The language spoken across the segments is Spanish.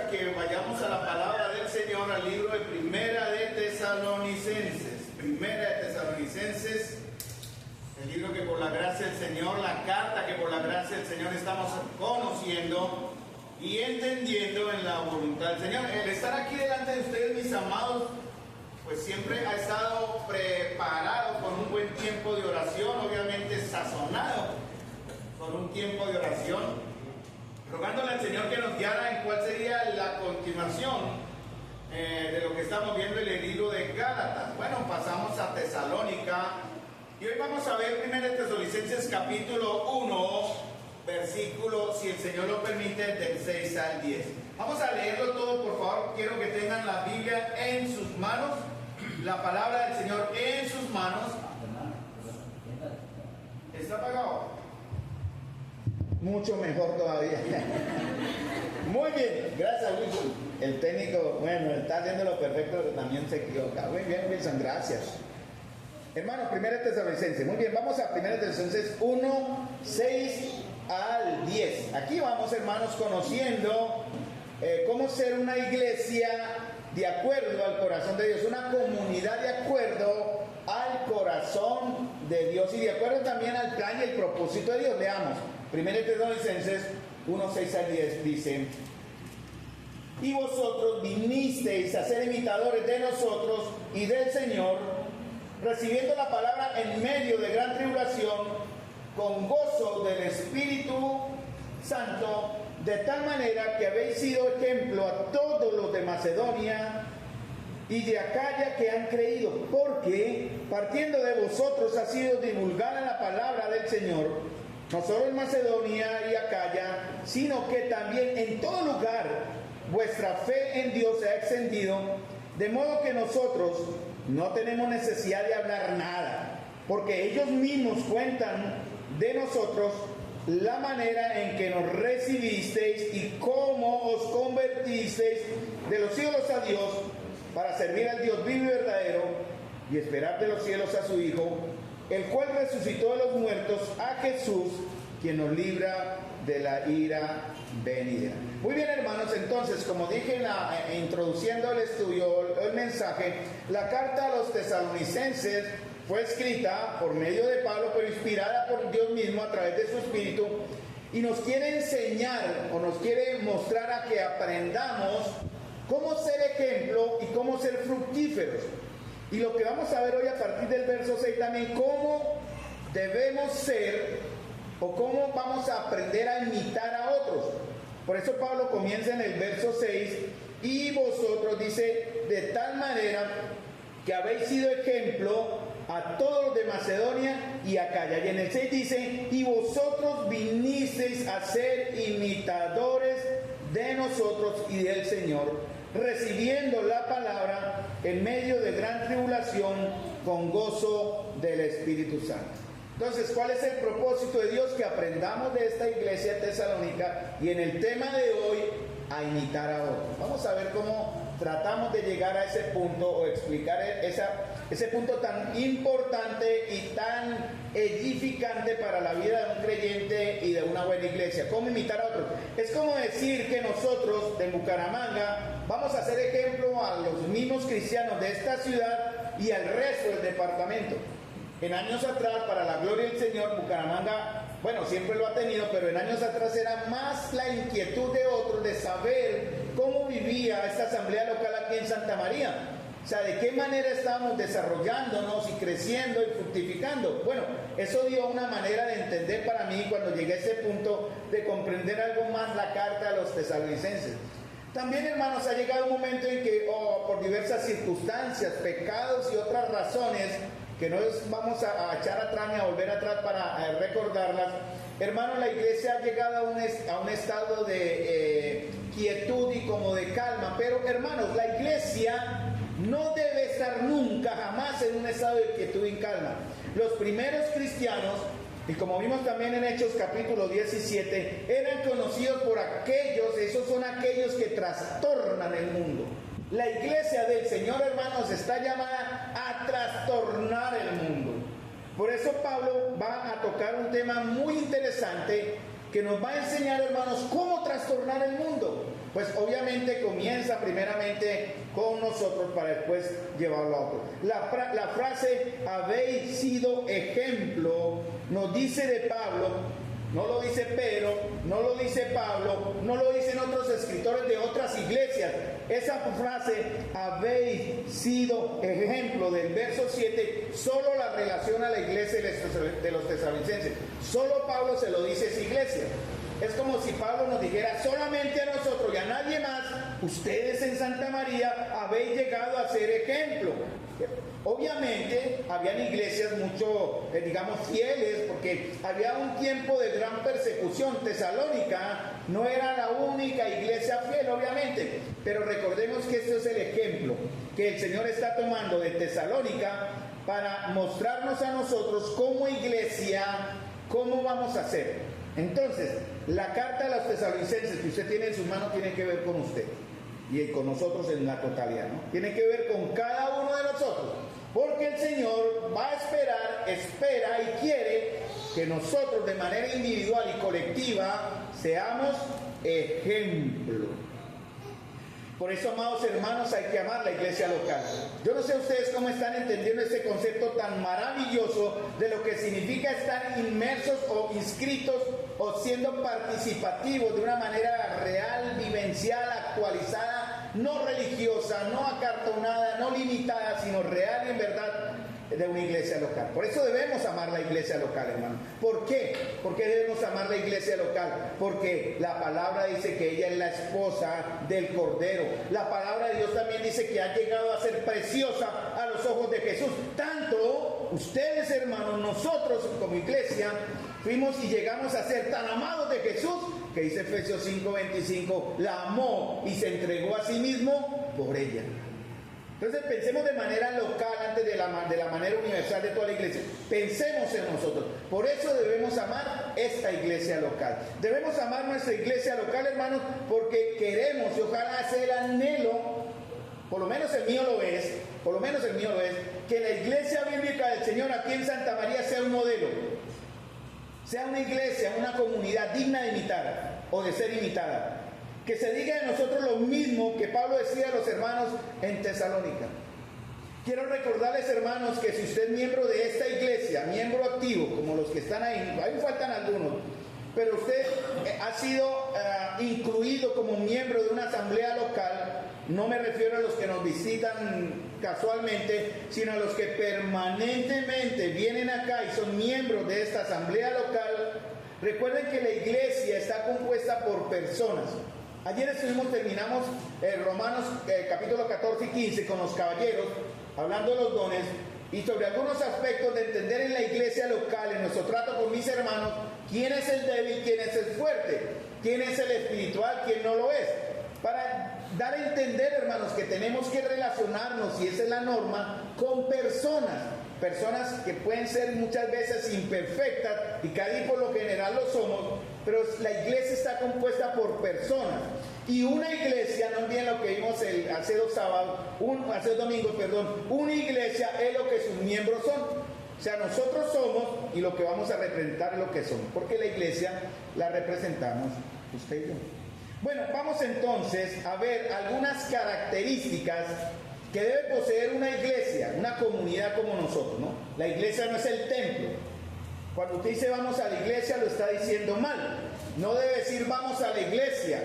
a que vayamos a la palabra del Señor, al libro de Primera de Tesalonicenses. Primera de Tesalonicenses, el libro que por la gracia del Señor, la carta que por la gracia del Señor estamos conociendo y entendiendo en la voluntad del Señor. El estar aquí delante de ustedes, mis amados, pues siempre ha estado preparado con un buen tiempo de oración, obviamente sazonado con un tiempo de oración, rogándole al Señor que nos guiara en cuál sería la continuación de lo que estamos viendo en el libro de Gálatas. Bueno, pasamos a Tesalónica y hoy vamos a ver 1 Tesalonicenses capítulo 1, versículo, si el Señor lo permite, del 6 al 10. Vamos a leerlo todo, por favor. Quiero que tengan la Biblia en sus manos, la palabra del Señor en sus manos. ¿Está apagado? Mucho mejor todavía. Muy bien, gracias Wilson. El técnico, bueno, está haciendo lo perfecto, pero también se equivoca. Muy bien, Wilson, gracias. Hermanos, 1 Tesalonicenses. Muy bien, vamos a 1 Tesalonicenses 1, 6 al 10. Aquí vamos, hermanos, conociendo cómo ser una iglesia de acuerdo al corazón de Dios, una comunidad de acuerdo al corazón de Dios y de acuerdo también al plan y el propósito de Dios. Leamos 1 Tesalonicenses 1, 6 al 10, dice: y vosotros vinisteis a ser imitadores de nosotros y del Señor, recibiendo la palabra en medio de gran tribulación, con gozo del Espíritu Santo, de tal manera que habéis sido ejemplo a todos los de Macedonia y de Acaya que han creído, porque partiendo de vosotros ha sido divulgada la palabra del Señor, no solo en Macedonia y Acaya, sino que también en todo lugar vuestra fe en Dios se ha extendido, de modo que nosotros no tenemos necesidad de hablar nada, porque ellos mismos cuentan de nosotros la manera en que nos recibisteis y cómo os convertisteis de los cielos a Dios para servir al Dios vivo y verdadero y esperar de los cielos a su Hijo, el cual resucitó de los muertos, a Jesús, quien nos libra de la ira venidera. Muy bien, hermanos, entonces, como dije introduciendo el estudio, el mensaje, la carta a los tesalonicenses fue escrita por medio de Pablo, pero inspirada por Dios mismo a través de su Espíritu, y nos quiere enseñar o nos quiere mostrar a que aprendamos cómo ser ejemplo y cómo ser fructíferos. Y lo que vamos a ver hoy a partir del verso 6 también, cómo debemos ser o cómo vamos a aprender a imitar a otros. Por eso Pablo comienza en el verso 6, y vosotros, dice, de tal manera que habéis sido ejemplo a todos los de Macedonia y Acaya. Y en el 6 dice: y vosotros vinisteis a ser imitadores de nosotros y del Señor, recibiendo la palabra en medio de gran tribulación, con gozo del Espíritu Santo. Entonces, ¿cuál es el propósito de Dios? Que aprendamos de esta iglesia tesalónica y en el tema de hoy, a imitar a otros. Vamos a ver cómo tratamos de llegar a ese punto o explicar ese punto tan importante y tan edificante para la vida de un creyente y de una buena iglesia. ¿Cómo imitar a otros? Es como decir que nosotros de Bucaramanga vamos a ser ejemplo a los mismos cristianos de esta ciudad y al resto del departamento. En años atrás, para la gloria del Señor, Bucaramanga, bueno, siempre lo ha tenido, pero en años atrás era más la inquietud de otros de saber cómo vivía esta asamblea local aquí en Santa María. O sea, de qué manera estábamos desarrollándonos y creciendo y fructificando. Bueno, eso dio una manera de entender para mí cuando llegué a ese punto de comprender algo más la carta a los tesalonicenses. También, hermanos, ha llegado un momento en que, por diversas circunstancias, pecados y otras razones, que no vamos a echar atrás ni a volver atrás para recordarlas, hermanos, la iglesia ha llegado a un estado de quietud y como de calma. Pero, hermanos, la iglesia no debe estar nunca, jamás en un estado de quietud y calma. Los primeros cristianos, y como vimos también en Hechos capítulo 17, eran conocidos por aquellos, esos son aquellos que trastornan el mundo. La iglesia del Señor, hermanos, está llamada a trastornar el mundo. Por eso Pablo va a tocar un tema muy interesante que nos va a enseñar, hermanos, cómo trastornar el mundo. Pues obviamente comienza primeramente con nosotros para después llevarlo a otro. La frase habéis sido ejemplo nos dice de Pablo. No lo dice Pedro, no lo dice Pablo, no lo dicen otros escritores de otras iglesias. Esa frase, habéis sido ejemplo del verso 7, solo la relaciona a la iglesia de los tesalonicenses. Solo Pablo se lo dice a esa iglesia. Es como si Pablo nos dijera solamente a nosotros y a nadie más, ustedes en Santa María habéis llegado a ser ejemplo. Obviamente habían iglesias mucho, digamos, fieles, porque había un tiempo de gran persecución. Tesalónica no era la única iglesia fiel, obviamente, pero recordemos que este es el ejemplo que el Señor está tomando de Tesalónica para mostrarnos a nosotros como iglesia cómo vamos a hacer. Entonces, la carta a los tesalonicenses que usted tiene en sus manos tiene que ver con usted y con nosotros en la totalidad, ¿no? Tiene que ver con cada uno de nosotros, porque el Señor va a espera y quiere que nosotros de manera individual y colectiva seamos ejemplo. Por eso, amados hermanos, hay que amar la iglesia local. Yo no sé ustedes cómo están entendiendo este concepto tan maravilloso de lo que significa estar inmersos o inscritos o siendo participativos de una manera real, vivencial, actualizada, no religiosa, no acartonada, no limitada, sino real y en verdad de una iglesia local. Por eso debemos amar la iglesia local, hermano. ¿Por qué? ¿Por qué debemos amar la iglesia local? Porque la palabra dice que ella es la esposa del Cordero. La palabra de Dios también dice que ha llegado a ser preciosa a los ojos de Jesús. Tanto ustedes, hermanos, nosotros como iglesia, fuimos y llegamos a ser tan amados de Jesús, que dice Efesios 5:25, la amó y se entregó a sí mismo por ella. Entonces pensemos de manera local antes de la manera universal de toda la iglesia. Pensemos en nosotros. Por eso debemos amar esta iglesia local. Debemos amar nuestra iglesia local, hermanos, porque queremos y ojalá sea el anhelo, por lo menos el mío lo es, que la iglesia bíblica del Señor aquí en Santa María sea un modelo. Sea una iglesia, una comunidad digna de imitar o de ser imitada. Que se diga de nosotros lo mismo que Pablo decía a los hermanos en Tesalónica. Quiero recordarles, hermanos, que si usted es miembro de esta iglesia, miembro activo, como los que están ahí faltan algunos, pero usted ha sido incluido como miembro de una asamblea local, no me refiero a los que nos visitan casualmente, sino a los que permanentemente vienen acá y son miembros de esta asamblea local. Recuerden que la iglesia está compuesta por personas. Ayer terminamos Romanos capítulo 14 y 15 con los caballeros, hablando de los dones y sobre algunos aspectos de entender en la iglesia local, en nuestro trato con mis hermanos, quién es el débil, quién es el fuerte, quién es el espiritual, quién no lo es. Para dar a entender, hermanos, que tenemos que relacionarnos, y esa es la norma, con personas que pueden ser muchas veces imperfectas, y cada por lo general lo somos, pero la iglesia está compuesta por personas. Y una iglesia, no olviden lo que vimos hace dos domingos, una iglesia es lo que sus miembros son. O sea, nosotros somos y lo que vamos a representar es lo que somos, porque la iglesia la representamos usted y yo. Bueno, vamos entonces a ver algunas características que debe poseer una iglesia, una comunidad como nosotros, ¿no? La iglesia no es el templo. Cuando usted dice vamos a la iglesia, lo está diciendo mal. No debe decir vamos a la iglesia.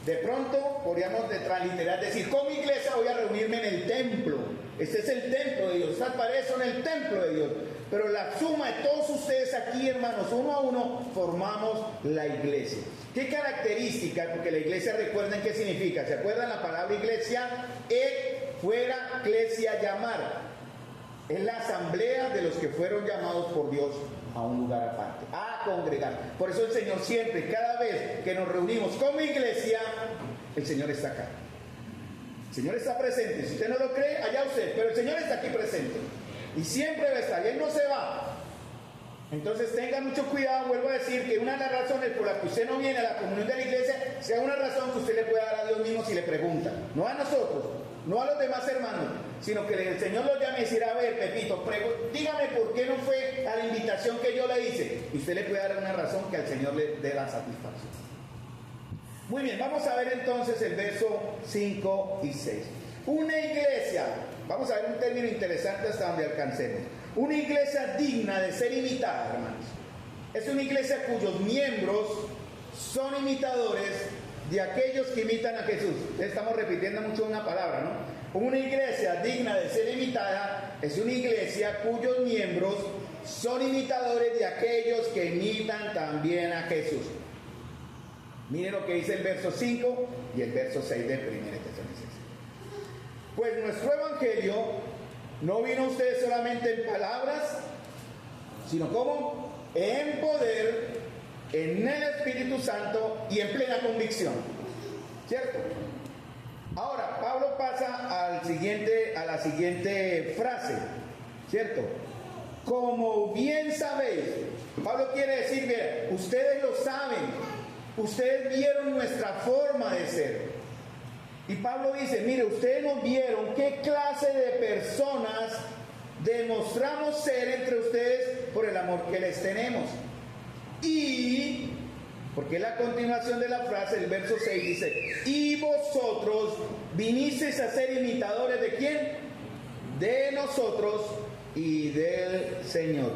De pronto podríamos transliterar, decir, como iglesia voy a reunirme en el templo. Este es el templo de Dios. Estas paredes son el templo de Dios. Pero la suma de todos ustedes aquí, hermanos, uno a uno, formamos la iglesia. ¿Qué características? Porque la iglesia, recuerden qué significa. ¿Se acuerdan la palabra iglesia? Fuera, eclesia, llamar. Es la asamblea de los que fueron llamados por Dios a un lugar aparte, a congregar. Por eso el Señor siempre, cada vez que nos reunimos como iglesia, el Señor está acá. El Señor está presente. Si usted no lo cree, allá usted, pero el Señor está aquí presente. Y siempre va a estar, y Él no se va. Entonces tenga mucho cuidado, vuelvo a decir que una de las razones por las que usted no viene a la comunión de la iglesia, sea una razón que usted le pueda dar a Dios mismo si le pregunta. No a nosotros, no a los demás hermanos, sino que el Señor los llame y decir, a ver, Pepito, dígame por qué no fue a la invitación que yo le hice. Y usted le puede dar una razón que al Señor le dé la satisfacción. Muy bien, vamos a ver entonces el verso 5 y 6. Una iglesia, vamos a ver un término interesante hasta donde alcancemos. Una iglesia digna de ser imitada, hermanos. Es una iglesia cuyos miembros son imitadores de aquellos que imitan a Jesús. Estamos repitiendo mucho una palabra, ¿no? Una iglesia digna de ser imitada es una iglesia cuyos miembros son imitadores de aquellos que imitan también a Jesús. Miren lo que dice el verso 5 y el verso 6 de 1 Tesalonicenses. Pues nuestro evangelio no vino a ustedes solamente en palabras, sino como en poder, en el Espíritu Santo y en plena convicción. ¿Cierto? Ahora, Pablo pasa a la siguiente frase. ¿Cierto? Como bien sabéis. Pablo quiere decir, bien, ustedes lo saben. Ustedes vieron nuestra forma de ser. Y Pablo dice, mire, ustedes nos vieron qué clase de personas demostramos ser entre ustedes por el amor que les tenemos. Y, porque la continuación de la frase, el verso 6 dice, y vosotros vinisteis a ser imitadores ¿de quién? De nosotros y del Señor,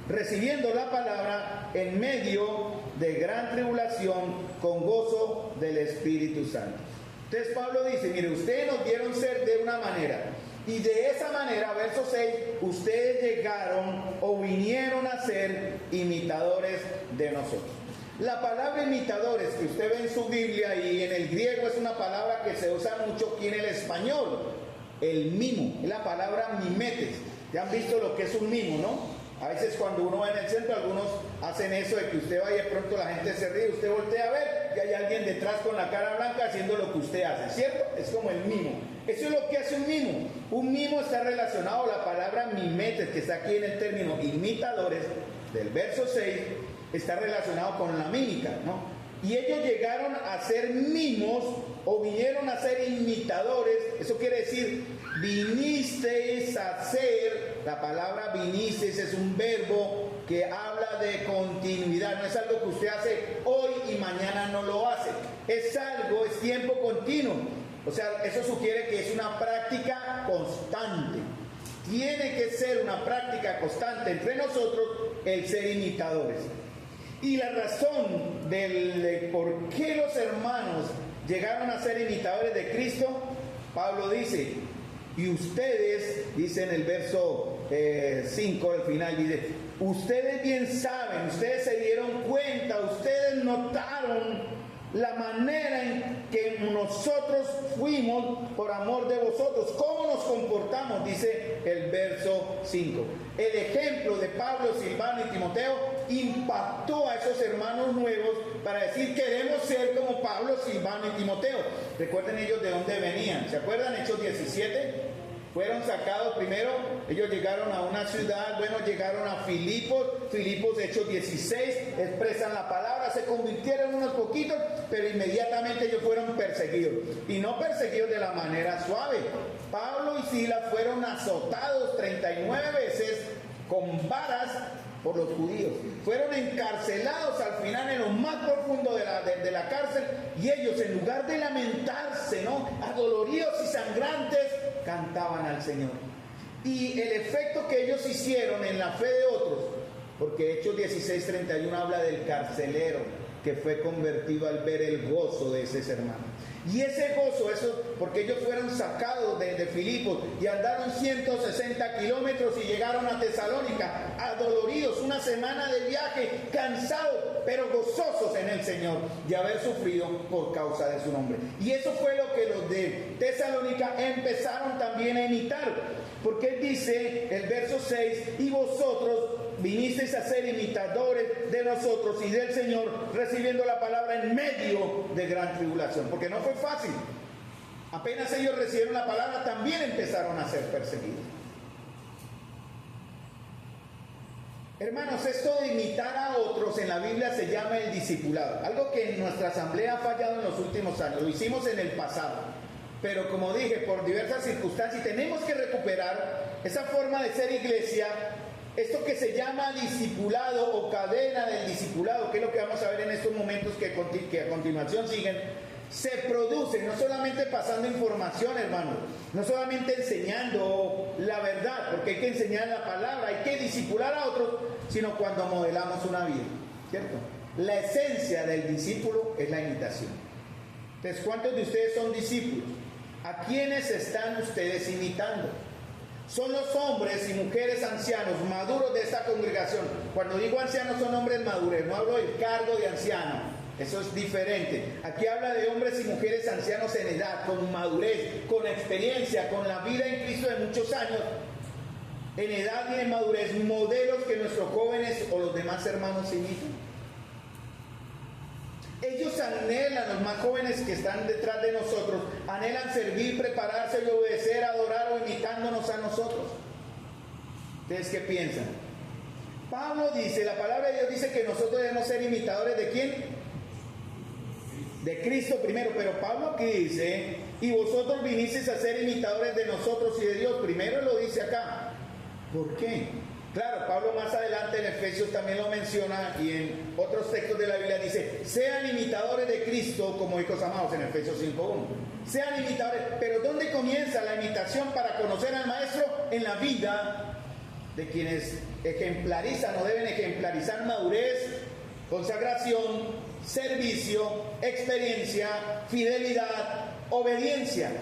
recibiendo la palabra en medio de gran tribulación con gozo del Espíritu Santo. Entonces Pablo dice, mire, ustedes nos vieron ser de una manera, y de esa manera, verso 6, ustedes llegaron o vinieron a ser imitadores de nosotros. La palabra imitadores que usted ve en su Biblia y en el griego es una palabra que se usa mucho aquí en el español, el mimo, es la palabra mimetes. Ya han visto lo que es un mimo, ¿no? A veces cuando uno va en el centro, algunos hacen eso de que usted va y de pronto la gente se ríe, usted voltea a ver y hay alguien detrás con la cara blanca haciendo lo que usted hace, ¿cierto? Es como el mimo. Eso es lo que hace un mimo. Un mimo está relacionado a la palabra mimetes, que está aquí en el término imitadores, del verso 6, está relacionado con la mímica, ¿no? Y ellos llegaron a ser mimos o vinieron a ser imitadores. Eso quiere decir, vinisteis a ser, la palabra vinisteis es un verbo que habla de continuidad. No es algo que usted hace hoy y mañana no lo hace. Es algo, es tiempo continuo. O sea, eso sugiere que es una práctica constante. Tiene que ser una práctica constante entre nosotros el ser imitadores. Y la razón de por qué los hermanos llegaron a ser imitadores de Cristo, Pablo dice, y ustedes, dice en el verso 5 al final, dice, ustedes bien saben, ustedes se dieron cuenta, ustedes notaron la manera en que nosotros fuimos por amor de vosotros, cómo nos comportamos, dice el verso 5. El ejemplo de Pablo, Silvano y Timoteo impactó a esos hermanos nuevos para decir, queremos ser como Pablo, Silvano y Timoteo. Recuerden ellos de dónde venían, ¿se acuerdan? Hechos 17. Fueron sacados primero, ellos llegaron a una ciudad, bueno, llegaron a Filipos, Hechos 16, expresan la palabra, se convirtieron unos poquitos, pero inmediatamente ellos fueron perseguidos. Y no perseguidos de la manera suave. Pablo y Silas fueron azotados 39 veces con varas por los judíos. Fueron encarcelados al final en lo más profundo de la cárcel, y ellos, en lugar de lamentarse, ¿no?, adoloridos y sangrantes, cantaban al Señor. Y el efecto que ellos hicieron en la fe de otros, porque Hechos 16:31 habla del carcelero que fue convertido al ver el gozo de esos hermanos. Y ese gozo, eso, porque ellos fueron sacados de Filipos y andaron 160 kilómetros y llegaron a Tesalónica, adoloridos, una semana de viaje, cansados, pero gozosos en el Señor de haber sufrido por causa de su nombre. Y eso fue lo que los de Tesalónica empezaron también a imitar, porque él dice, el verso 6, y vosotros vinisteis a ser imitadores de nosotros y del Señor, recibiendo la palabra en medio de gran tribulación, porque no fue fácil. Apenas ellos recibieron la palabra, también empezaron a ser perseguidos. Hermanos, esto de imitar a otros en la Biblia se llama el discipulado, algo que en nuestra asamblea ha fallado en los últimos años. Lo hicimos en el pasado, pero como dije, por diversas circunstancias tenemos que recuperar esa forma de ser iglesia Esto que se llama discipulado o cadena del discipulado, que es lo que vamos a ver en estos momentos que a continuación siguen, se produce no solamente pasando información, hermano, no solamente enseñando la verdad, porque hay que enseñar la palabra, hay que discipular a otros, sino cuando modelamos una vida, ¿cierto? La esencia del discípulo es la imitación. Entonces, ¿cuántos de ustedes son discípulos? ¿A quiénes están ustedes imitando? Son los hombres y mujeres ancianos, maduros de esta congregación. Cuando digo ancianos son hombres maduros, no hablo del cargo de anciano, eso es diferente. Aquí habla de hombres y mujeres ancianos en edad, con madurez, con experiencia, con la vida en Cristo de muchos años, en edad y en madurez, modelos que nuestros jóvenes o los demás hermanos imitan. Ellos anhelan, los más jóvenes que están detrás de nosotros, anhelan servir, prepararse y obedecer, adorar o imitándonos a nosotros. ¿Ustedes qué piensan? Pablo dice, la palabra de Dios dice que nosotros debemos ser imitadores ¿de quién? De Cristo primero, pero Pablo aquí dice, y vosotros vinisteis a ser imitadores de nosotros y de Dios. Primero lo dice acá. ¿Por qué? Claro, Pablo más adelante en Efesios también lo menciona y en otros textos de la Biblia dice, sean imitadores de Cristo como hijos amados en Efesios 5:1. Sean imitadores, pero ¿dónde comienza la imitación para conocer al Maestro? En la vida de quienes ejemplarizan o deben ejemplarizar madurez, consagración, servicio, experiencia, fidelidad, obediencia.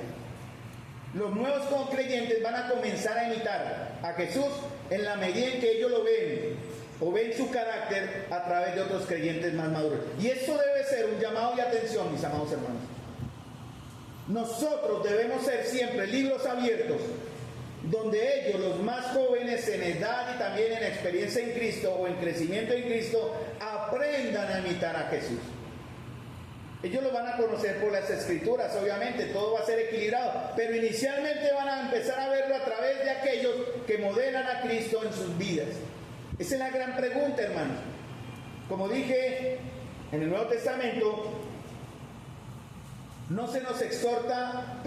Los nuevos creyentes van a comenzar a imitar a Jesús en la medida en que ellos lo ven o ven su carácter a través de otros creyentes más maduros. Y eso debe ser un llamado de atención, mis amados hermanos. Nosotros debemos ser siempre libros abiertos, donde ellos, los más jóvenes en edad y también en experiencia en Cristo o en crecimiento en Cristo, aprendan a imitar a Jesús. Ellos lo van a conocer por las Escrituras, obviamente, todo va a ser equilibrado, pero inicialmente van a empezar a verlo a través de aquellos que modelan a Cristo en sus vidas. Esa es la gran pregunta, hermanos. Como dije, en el Nuevo Testamento, se nos exhorta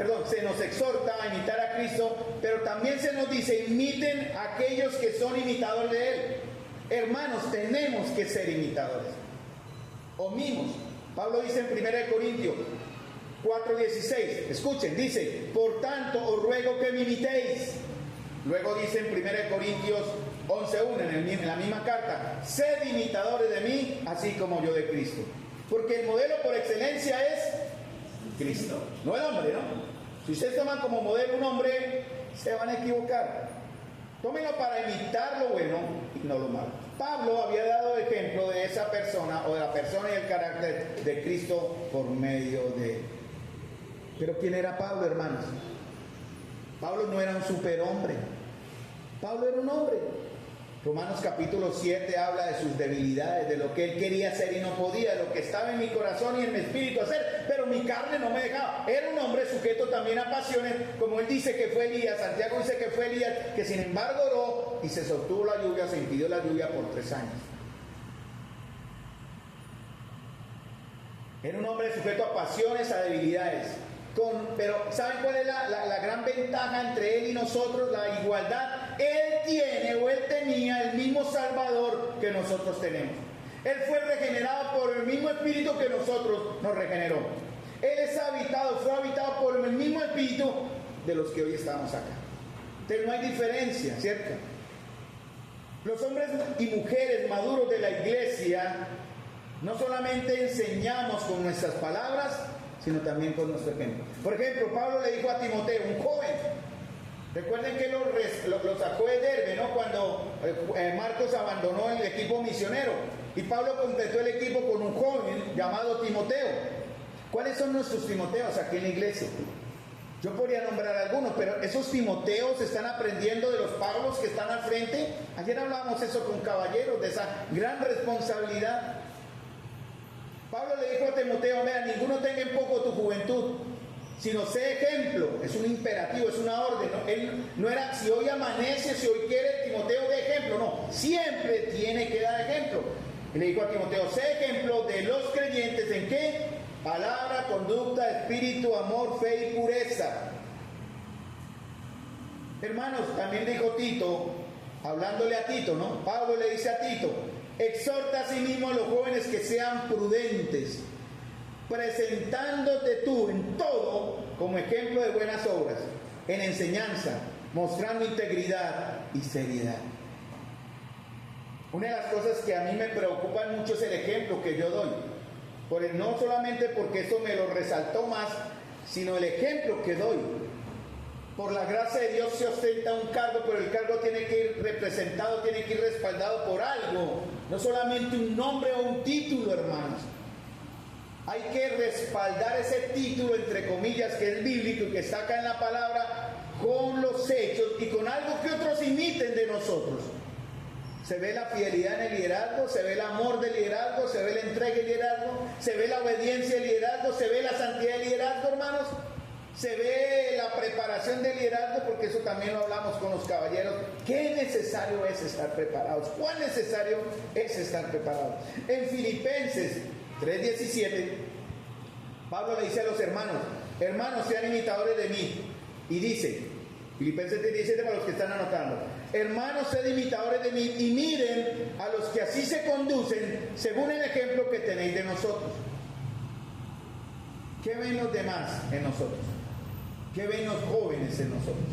a imitar a Cristo, pero también se nos dice, imiten a aquellos que son imitadores de Él. Hermanos, tenemos que ser imitadores, o mimos. Pablo dice en 1 Corintios 4:16, escuchen, dice, por tanto os ruego que me imitéis. Luego dice en 1 Corintios 11:1, en la misma carta, sed imitadores de mí, así como yo de Cristo. Porque el modelo por excelencia es Cristo, no el hombre, ¿no? Si ustedes toman como modelo un hombre, se van a equivocar. Tómenlo para imitar lo bueno y no lo malo. Pablo había dado ejemplo de esa persona o de la persona y el carácter de Cristo por medio de él. Pero ¿quién era Pablo, hermanos? Pablo no era un superhombre. Pablo era un hombre. Romanos capítulo 7 habla de sus debilidades, de lo que él quería hacer y no podía, de lo que estaba en mi corazón y en mi espíritu hacer, pero mi carne no me dejaba. Era un hombre sujeto también a pasiones, como él dice que fue Elías. Santiago dice que fue Elías, que sin embargo oró y se sostuvo la lluvia, se impidió la lluvia por 3 años. Era un hombre sujeto a pasiones, a debilidades. Pero ¿saben cuál es la gran ventaja entre él y nosotros? La igualdad. Él tiene o él tenía el mismo Salvador que nosotros tenemos. Él fue regenerado por el mismo Espíritu que nosotros nos regeneró. Él fue habitado por el mismo Espíritu de los que hoy estamos acá. Entonces no hay diferencia, ¿cierto? Los hombres y mujeres maduros de la iglesia no solamente enseñamos con nuestras palabras, sino también con nuestro ejemplo. Por ejemplo, Pablo le dijo a Timoteo, un joven, recuerden que lo sacó de Derbe, ¿no? Cuando Marcos abandonó el equipo misionero, y Pablo completó el equipo con un joven llamado Timoteo. ¿Cuáles son nuestros Timoteos aquí en la iglesia? Yo podría nombrar algunos, pero esos Timoteos están aprendiendo de los Pablos que están al frente. Ayer hablábamos eso con caballeros, de esa gran responsabilidad. Pablo le dijo a Timoteo, vea, ninguno tenga en poco tu juventud, sino sé ejemplo. Es un imperativo, es una orden, ¿no? Él no era, si hoy amanece, si hoy quiere, Timoteo de ejemplo, no, siempre tiene que dar ejemplo. Y le dijo a Timoteo, sé ejemplo de los creyentes, ¿en qué? Palabra, conducta, espíritu, amor, fe y pureza. Hermanos, también dijo Tito, hablándole a Tito, ¿no? Pablo le dice a Tito, exhorta a sí mismo a los jóvenes que sean prudentes, presentándote tú en todo como ejemplo de buenas obras, en enseñanza, mostrando integridad y seriedad. Una de las cosas que a mí me preocupan mucho es el ejemplo que yo doy. No solamente porque eso me lo resaltó más, sino el ejemplo que doy. Por la gracia de Dios se ostenta un cargo, pero el cargo tiene que ir representado, tiene que ir respaldado por algo. No solamente un nombre o un título, hermanos. Hay que respaldar ese título, entre comillas, que es bíblico y que está acá en la palabra, con los hechos y con algo que otros imiten de nosotros. Se ve la fidelidad en el liderazgo, se ve el amor del liderazgo, se ve la entrega del liderazgo, se ve la obediencia del liderazgo, se ve la santidad del liderazgo, hermanos. Se ve la preparación del liderazgo, porque eso también lo hablamos con los caballeros. ¿Qué necesario es estar preparados? ¿Cuán necesario es estar preparados? En Filipenses 3:17, Pablo le dice a los hermanos, hermanos, sean imitadores de mí. Y dice, Filipenses 3:17 para los que están anotando, hermanos, sed imitadores de mí y miren a los que así se conducen según el ejemplo que tenéis de nosotros. ¿Qué ven los demás en nosotros? ¿Qué ven los jóvenes en nosotros?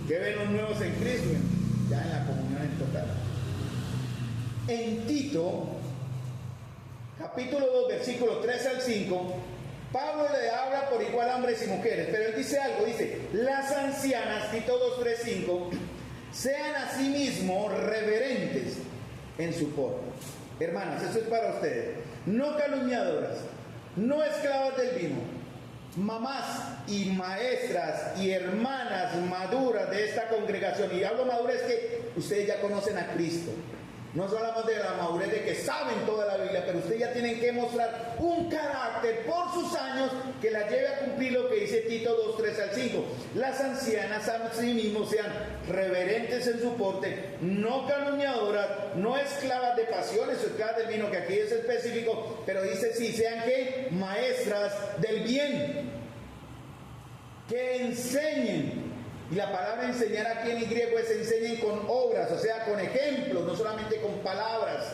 ¿Qué ven los nuevos en Cristo? Ya en la comunión en total. En Tito, capítulo 2, versículos 3 al 5, Pablo le habla por igual a hombres y mujeres, pero él dice algo, dice, las ancianas, Tito 2, 3, 5, sean asimismo reverentes en su porte. Hermanas, eso es para ustedes. No calumniadoras, no esclavas del vino, mamás y maestras y hermanas maduras de esta congregación. Y hablo maduras es que ustedes ya conocen a Cristo. No hablamos de la madurez de que saben toda la Biblia, pero ustedes ya tienen que mostrar un carácter por sus años que la lleve a cumplir lo que dice Tito 2, 3 al 5. Las ancianas a sí mismos sean reverentes en su porte, no calumniadoras, no esclavas de pasiones o esclavas del vino, que aquí es específico, pero dice sí, sean que maestras del bien, que enseñen. Y la palabra enseñar aquí en griego es enseñen con obras, o sea, con ejemplos, no solamente con palabras.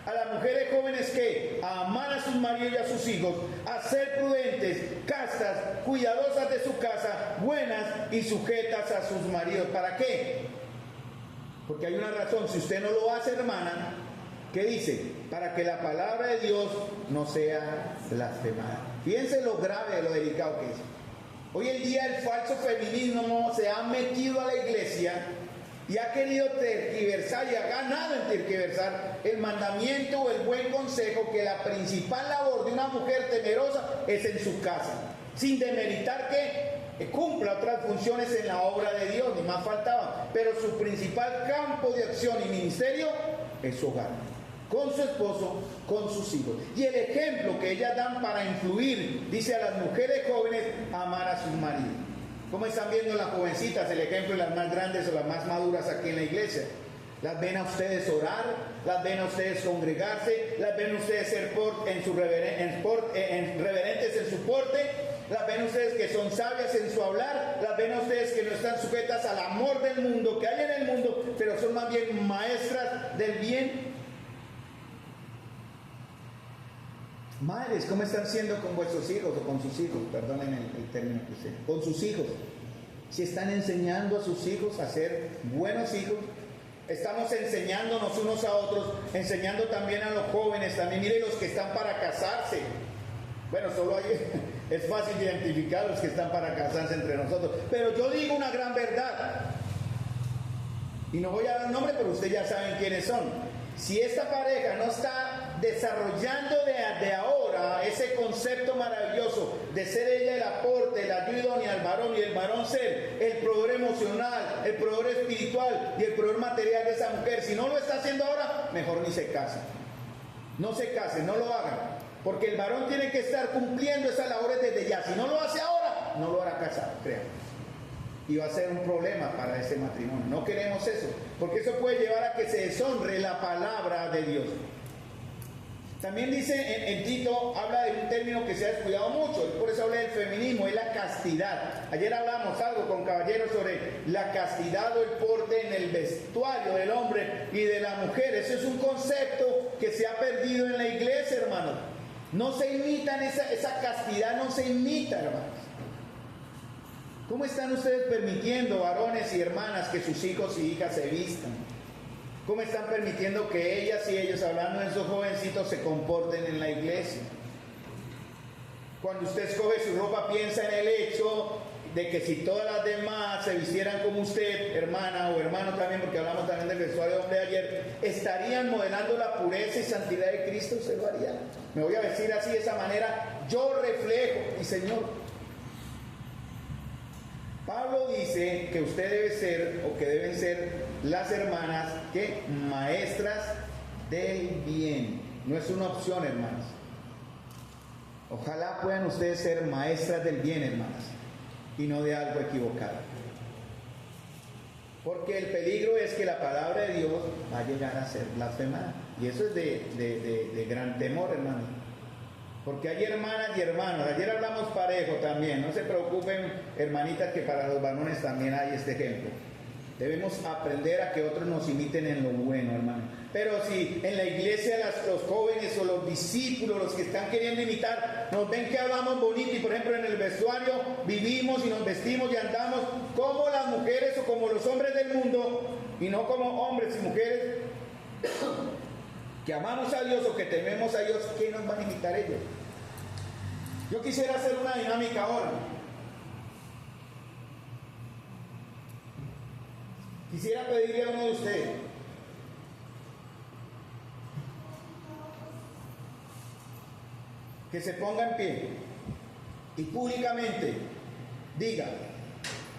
A las mujeres jóvenes que a amar a sus maridos y a sus hijos, a ser prudentes, castas, cuidadosas de su casa, buenas y sujetas a sus maridos. ¿Para qué? Porque hay una razón. Si usted no lo hace, hermana, ¿qué dice? Para que la palabra de Dios no sea blasfemada. Fíjense lo grave, lo delicado que es. Hoy en día el falso feminismo se ha metido a la iglesia y ha querido tergiversar y ha ganado en tergiversar el mandamiento o el buen consejo que la principal labor de una mujer temerosa es en su casa, sin demeritar que cumpla otras funciones en la obra de Dios, ni más faltaba, pero su principal campo de acción y ministerio es su hogar, con su esposo, con sus hijos. Y el ejemplo que ellas dan para influir, dice a las mujeres jóvenes, amar a sus maridos. ¿Cómo están viendo las jovencitas el ejemplo de las más grandes o las más maduras aquí en la iglesia? Las ven a ustedes orar, las ven a ustedes congregarse, las ven a ustedes ser reverentes en su porte, las ven a ustedes que son sabias en su hablar, las ven a ustedes que no están sujetas al amor del mundo que hay en el mundo, pero son más bien maestras del bien. Madres, ¿cómo están siendo con vuestros hijos o con sus hijos? Perdonen el término que usé. Con sus hijos. Si están enseñando a sus hijos a ser buenos hijos, estamos enseñándonos unos a otros, enseñando también a los jóvenes, también miren los que están para casarse. Bueno, solo hay, es fácil identificar los que están para casarse entre nosotros. Pero yo digo una gran verdad. Y no voy a dar nombre, pero ustedes ya saben quiénes son. Si esta pareja no está desarrollando de ahora ese concepto maravilloso de ser ella el aporte, la ayuda idónea al varón y el varón ser el proveedor emocional, el proveedor espiritual y el proveedor material de esa mujer, si no lo está haciendo ahora, mejor ni se casen. No se casen, no lo hagan, porque el varón tiene que estar cumpliendo esas labores desde ya. Si no lo hace ahora, no lo hará casado, créanme. Y va a ser un problema para ese matrimonio. No queremos eso, porque eso puede llevar a que se deshonre la palabra de Dios. También dice en Tito, habla de un término que se ha descuidado mucho, y por eso habla del feminismo, es la castidad. Ayer hablamos algo con caballeros sobre la castidad o el porte en el vestuario del hombre y de la mujer. Eso es un concepto que se ha perdido en la iglesia, hermanos. No se imitan esa castidad, no se imita, hermanos. ¿Cómo están ustedes permitiendo, varones y hermanas, que sus hijos y hijas se vistan? ¿Cómo están permitiendo que ellas y ellos, hablando de esos jovencitos, se comporten en la iglesia? Cuando usted escoge su ropa, piensa en el hecho de que si todas las demás se vistieran como usted, hermana o hermano también, porque hablamos también del vestuario de hombre ayer, estarían modelando la pureza y santidad de Cristo. ¿Usted lo haría? Me voy a vestir así, de esa manera, yo reflejo, y Señor. Pablo dice que usted debe ser, o que deben ser las hermanas, que maestras del bien. No es una opción, hermanas. Ojalá puedan ustedes ser maestras del bien, hermanas, y no de algo equivocado. Porque el peligro es que la palabra de Dios va a llegar a ser blasfemada. Y eso es de gran temor, hermanos. Porque hay hermanas y hermanos, ayer hablamos parejo también, no se preocupen, hermanitas, que para los varones también hay este ejemplo. Debemos aprender a que otros nos imiten en lo bueno, hermano. Pero si en la iglesia los jóvenes o los discípulos, los que están queriendo imitar, nos ven que hablamos bonito y por ejemplo en el vestuario vivimos y nos vestimos y andamos como las mujeres o como los hombres del mundo y no como hombres y mujeres que amamos a Dios o que tememos a Dios, ¿qué nos van a imitar ellos? Yo quisiera hacer una dinámica ahora. Quisiera pedirle a uno de ustedes que se ponga en pie y públicamente diga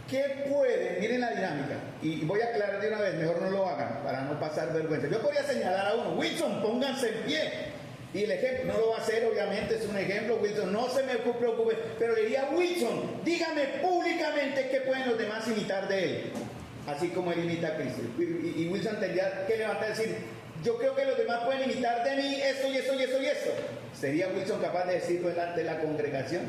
qué puede, miren la dinámica, y voy a aclarar de una vez, mejor no lo hagan para no pasar vergüenza. Yo podría señalar a uno, Wilson, pónganse en pie, y el ejemplo, no lo va a hacer, obviamente es un ejemplo, Wilson, no se me preocupe, pero le diría, Wilson, dígame públicamente qué pueden los demás imitar de él, así como él imita a Cristo. Y Wilson tendría que levantar y decir, yo creo que los demás pueden imitar de mí esto y esto y esto y esto. ¿Sería Wilson capaz de decirlo delante de la congregación?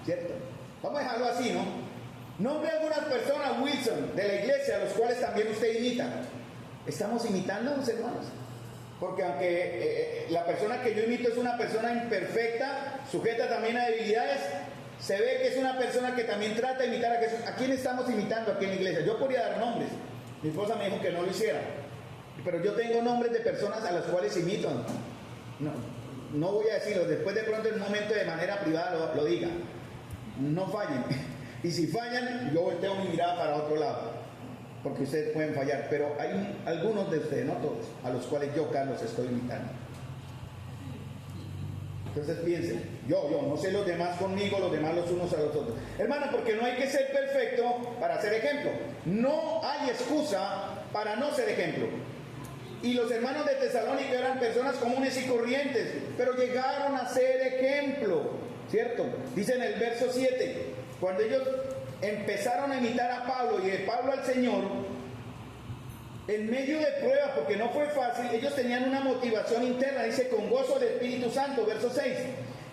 ¿Cierto? Vamos a dejarlo así, ¿no? Nombre a algunas personas, Wilson, de la iglesia, a los cuales también usted imita. ¿Estamos imitando, hermanos? Porque aunque la persona que yo imito es una persona imperfecta, sujeta también a debilidades, se ve que es una persona que también trata de imitar a Jesús. ¿A quién estamos imitando aquí en la iglesia? Yo podría dar nombres. Mi esposa me dijo que no lo hiciera. Pero yo tengo nombres de personas a las cuales imito. No voy a decirlo. Después de pronto en un momento de manera privada lo diga. No fallen. Y si fallan, yo volteo mi mirada para otro lado. Porque ustedes pueden fallar. Pero hay algunos de ustedes, no todos, a los cuales yo, Carlos, estoy imitando. Entonces piensen, yo, no sé los demás conmigo, los demás los unos a los otros. Hermano, porque no hay que ser perfecto para ser ejemplo. No hay excusa para no ser ejemplo. Y los hermanos de Tesalónica eran personas comunes y corrientes, pero llegaron a ser ejemplo, ¿cierto? Dice en el verso 7, cuando ellos empezaron a imitar a Pablo y de Pablo al Señor, en medio de pruebas, porque no fue fácil, ellos tenían una motivación interna, dice, con gozo del Espíritu Santo, verso 6.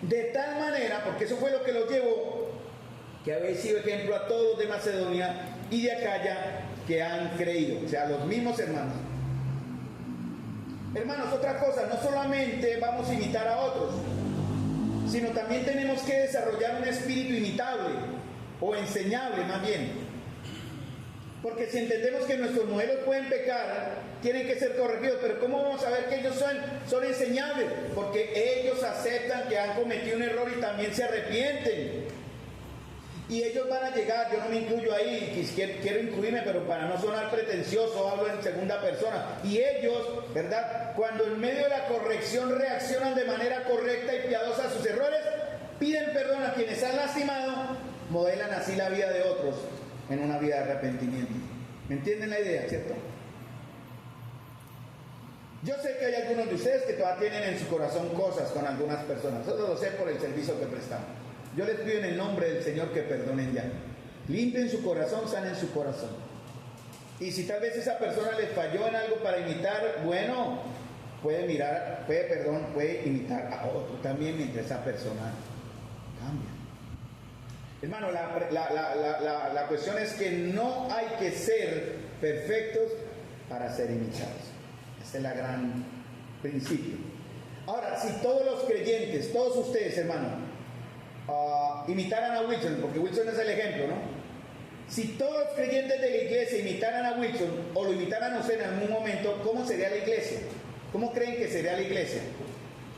De tal manera, porque eso fue lo que los llevó, que habéis sido ejemplo a todos de Macedonia y de Acaya que han creído, o sea, los mismos hermanos. Hermanos, otra cosa, no solamente vamos a imitar a otros, sino también tenemos que desarrollar un espíritu imitable, o enseñable más bien. Porque si entendemos que nuestros modelos pueden pecar, tienen que ser corregidos. Pero ¿cómo vamos a ver que ellos son enseñables? Porque ellos aceptan que han cometido un error y también se arrepienten. Y ellos van a llegar, yo no me incluyo ahí, quiero incluirme, pero para no sonar pretencioso, hablo en segunda persona. Y ellos, ¿verdad? Cuando en medio de la corrección reaccionan de manera correcta y piadosa a sus errores, piden perdón a quienes han lastimado, modelan así la vida de otros en una vida de arrepentimiento. ¿Me entienden la idea, cierto? Yo sé que hay algunos de ustedes que todavía tienen en su corazón cosas con algunas personas. Eso lo sé por el servicio que prestamos. Yo les pido en el nombre del Señor que perdonen ya. Limpien su corazón, sanen su corazón. Y si tal vez esa persona les falló en algo para imitar, bueno, puede imitar a otro también mientras esa persona cambia. Hermano, la cuestión es que no hay que ser perfectos para ser imitados. Ese es el gran principio. Ahora, si todos los creyentes, todos ustedes, hermano, imitaran a Wilson, porque Wilson es el ejemplo, ¿no? Si todos los creyentes de la iglesia imitaran a Wilson, o lo imitaran a usted en algún momento, ¿cómo sería la iglesia? ¿Cómo creen que sería la iglesia?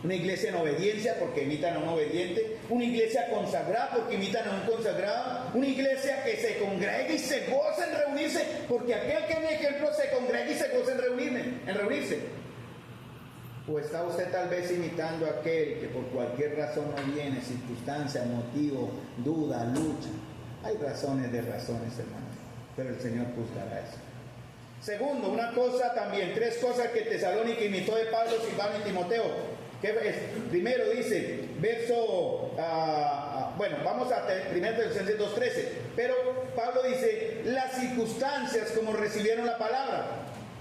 Una iglesia en obediencia porque imitan a un obediente, una iglesia consagrada porque imitan a un consagrado, una iglesia que se congrega y se goza en reunirse porque aquel que en ejemplo se congrega y se goza en reunirse. ¿O está usted tal vez imitando a aquel que por cualquier razón no viene, circunstancia, motivo, duda, lucha? Hay razones, hermano, pero el Señor juzgará eso. Segundo, una cosa también, 3 cosas que Tesalónica imitó de Pablo, Silvano y Timoteo. Primero dice, vamos a 1 Tesalonicenses 2:13, pero Pablo dice, las circunstancias como recibieron la palabra,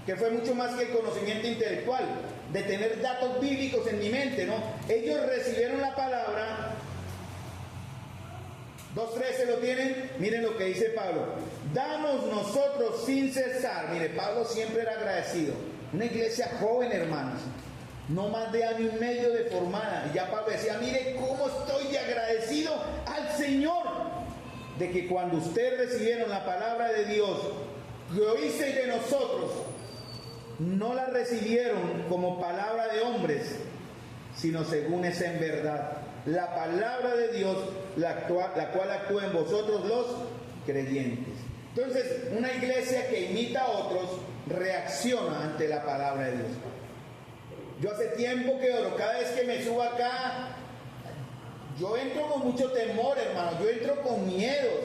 que fue mucho más que el conocimiento intelectual, de tener datos bíblicos en mi mente, ¿no? Ellos recibieron la palabra. 2:13 lo tienen, miren lo que dice Pablo, damos nosotros sin cesar, mire, Pablo siempre era agradecido, una iglesia joven, hermanos, no más de año y medio de formada, y ya Pablo decía, mire cómo estoy de agradecido al Señor, de que cuando ustedes recibieron la palabra de Dios, que oísteis de nosotros, no la recibieron como palabra de hombres, sino según es en verdad, la palabra de Dios, la cual actúa en vosotros los creyentes. Entonces, una iglesia que imita a otros reacciona ante la palabra de Dios. Yo hace tiempo que oro, cada vez que me subo acá, yo entro con mucho temor, hermano, yo entro con miedos.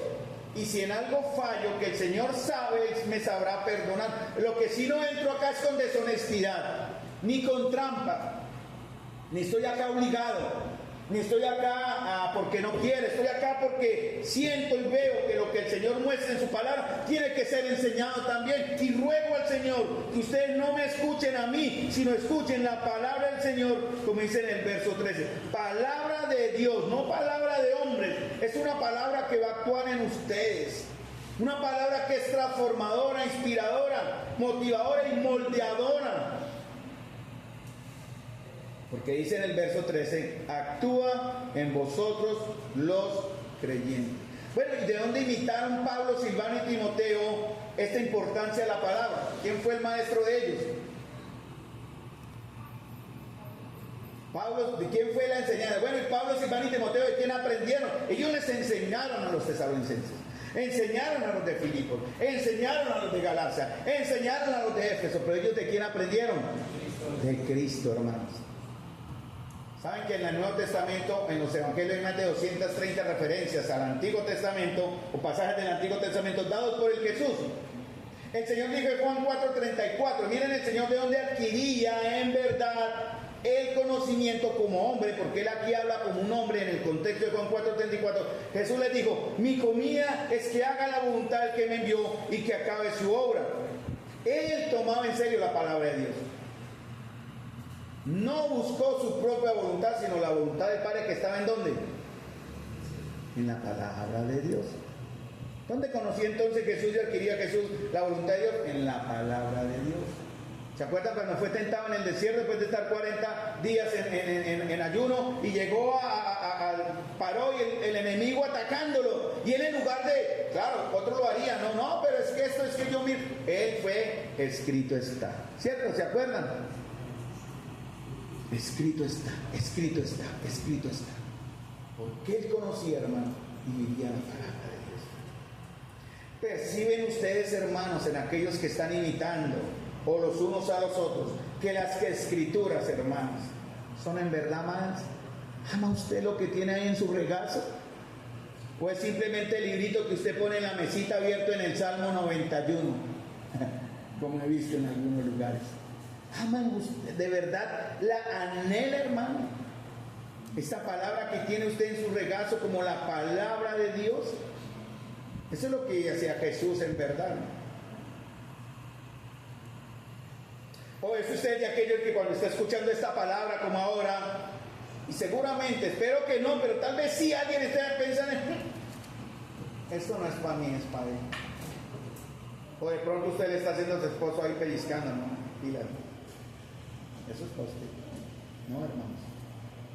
Y si en algo fallo, que el Señor sabe, me sabrá perdonar. Lo que sí no entro acá es con deshonestidad, ni con trampa, ni estoy acá obligado, ni estoy acá porque no quiero, estoy acá porque siento y veo que lo que el Señor muestra en su palabra tiene que ser enseñado también. Y ruego al Señor que ustedes no me escuchen a mí, sino escuchen la palabra del Señor, como dice en el verso 13. Palabra de Dios, no palabra de hombres. Es una palabra que va a actuar en ustedes. Una palabra que es transformadora, inspiradora, motivadora y moldeadora. Porque dice en el verso 13, actúa en vosotros los creyentes. Bueno, ¿y de dónde imitaron Pablo, Silvano y Timoteo esta importancia de la palabra? ¿Quién fue el maestro de ellos? Pablo, ¿de quién fue la enseñanza? Bueno, y Pablo, Silvano y Timoteo, ¿de quién aprendieron? Ellos les enseñaron a los tesalonicenses, enseñaron a los de Filipos, enseñaron a los de Galacia, enseñaron a los de Éfeso, pero ellos ¿de quién aprendieron? De Cristo, hermanos. Saben que en el Nuevo Testamento, en los Evangelios hay más de 230 referencias al Antiguo Testamento o pasajes del Antiguo Testamento dados por el Jesús. El Señor dijo en Juan 4:34, miren el Señor de dónde adquiría en verdad el conocimiento como hombre, porque Él aquí habla como un hombre en el contexto de Juan 4:34. Jesús les dijo, mi comida es que haga la voluntad del que me envió y que acabe su obra. Él tomaba en serio la palabra de Dios. No buscó su propia voluntad, sino la voluntad del Padre que estaba ¿en dónde? En la palabra de Dios. ¿Dónde conocí entonces Jesús y adquiría Jesús la voluntad de Dios? En la palabra de Dios. ¿Se acuerdan cuando fue tentado en el desierto después de estar 40 días en ayuno y llegó paró y el enemigo atacándolo? Y él en lugar de, claro, otro lo haría, no, pero es que esto es que yo miro. Él fue, escrito está. ¿Cierto? ¿Se acuerdan? Escrito está, escrito está, escrito está. Porque él conocía, hermano, y vivía la palabra de Dios. ¿Perciben ustedes, hermanos, en aquellos que están imitando, o los unos a los otros, que las escrituras, hermanos, son en verdad más? ¿Ama usted lo que tiene ahí en su regazo? ¿O es simplemente el librito que usted pone en la mesita abierto en el Salmo 91? Como he visto en algunos lugares. ¿Aman usted de verdad? ¿La anhela, hermano? Esta palabra que tiene usted en su regazo como la palabra de Dios. Eso es lo que hacía Jesús en verdad. ¿O es usted de aquellos que cuando está escuchando esta palabra como ahora, y seguramente, espero que no, pero tal vez sí alguien esté pensando, esto no es para mí, es para él? O de pronto usted le está haciendo a su esposo ahí pellizcando, ¿no? Dígale, eso es para usted. No, hermanos.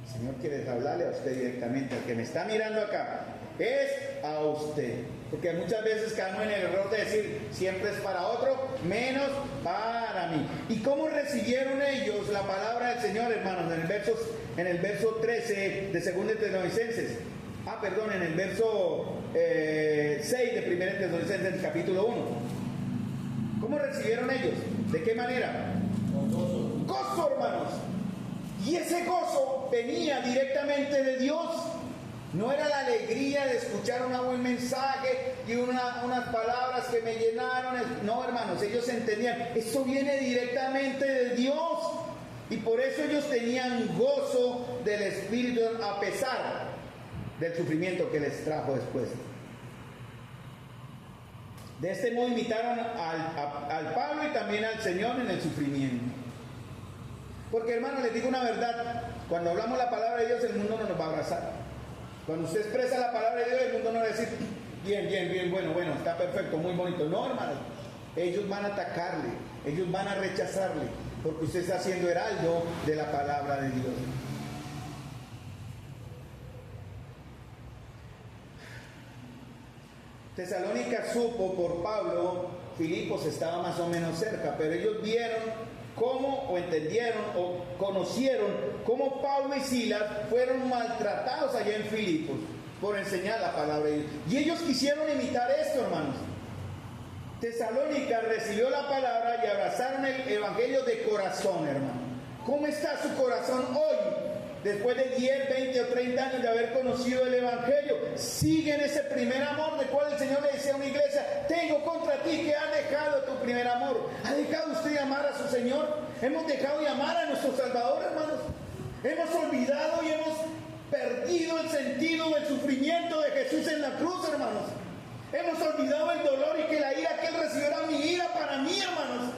El Señor quiere hablarle a usted directamente, al que me está mirando acá, es a usted. Porque muchas veces caemos en el error de decir, siempre es para otro, menos para mí. ¿Y cómo recibieron ellos la palabra del Señor, hermanos? En el verso 13 de 2 Tesalonicenses. En el verso 6 de 1 Tesalonicenses, capítulo 1. ¿Cómo recibieron ellos? ¿De qué manera? Con gozo. Gozo, hermanos. Y ese gozo venía directamente de Dios. No era la alegría de escuchar un buen mensaje y unas palabras que me llenaron. No, hermanos, ellos entendían, esto viene directamente de Dios. Y por eso ellos tenían gozo del Espíritu a pesar del sufrimiento que les trajo después. De este modo imitaron al Pablo y también al Señor en el sufrimiento. Porque, hermanos, les digo una verdad, cuando hablamos la palabra de Dios, el mundo no nos va a abrazar. Cuando usted expresa la palabra de Dios, el mundo no va a decir, bien, bueno, está perfecto, muy bonito. No, hermanos, ellos van a atacarle, ellos van a rechazarle, porque usted está siendo heraldo de la palabra de Dios. Tesalónica supo por Pablo, Filipos estaba más o menos cerca, pero ellos vieron cómo, o entendieron, o conocieron cómo Pablo y Silas fueron maltratados allá en Filipos por enseñar la palabra de Dios. Y ellos quisieron imitar esto, hermanos. Tesalónica recibió la palabra y abrazaron el evangelio de corazón, hermano. ¿Cómo está su corazón hoy? Después de 10, 20 o 30 años de haber conocido el evangelio, siguen ese primer amor del cual el Señor le decía a una iglesia, tengo contra ti que has dejado tu primer amor. ¿Ha dejado usted de amar a su Señor? Hemos dejado de amar a nuestro Salvador, hermanos. Hemos olvidado y hemos perdido el sentido del sufrimiento de Jesús en la cruz, hermanos. Hemos olvidado el dolor y que la ira que Él recibió era mi ira para mí, hermanos.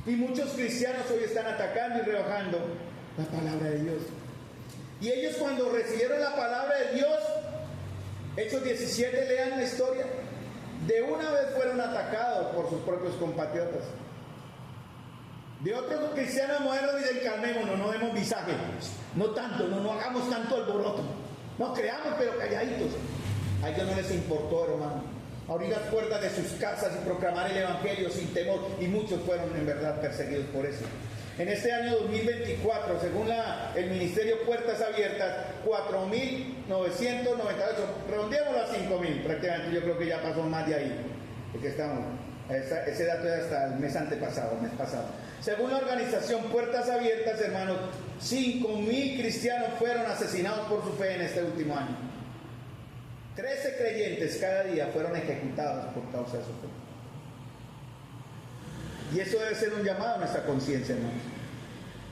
Y muchos cristianos hoy están atacando y rebajando la palabra de Dios. Y ellos, cuando recibieron la palabra de Dios, Hechos 17, lean la historia, de una vez fueron atacados por sus propios compatriotas. De otros cristianos modernos dicen, calmémonos, no demos visaje, no tanto, no hagamos tanto alboroto, no creamos pero calladitos. A ellos no les importó, hermano, abrir las puertas de sus casas y proclamar el evangelio sin temor, y muchos fueron en verdad perseguidos por eso. En este año 2024, según el Ministerio Puertas Abiertas, 4.998, redondeémoslo a 5.000, prácticamente yo creo que ya pasó más de ahí, porque ese dato es hasta el mes pasado. Según la organización Puertas Abiertas, hermanos, 5.000 cristianos fueron asesinados por su fe en este último año. 13 creyentes cada día fueron ejecutados por causa de su fe. Y eso debe ser un llamado a nuestra conciencia, hermanos.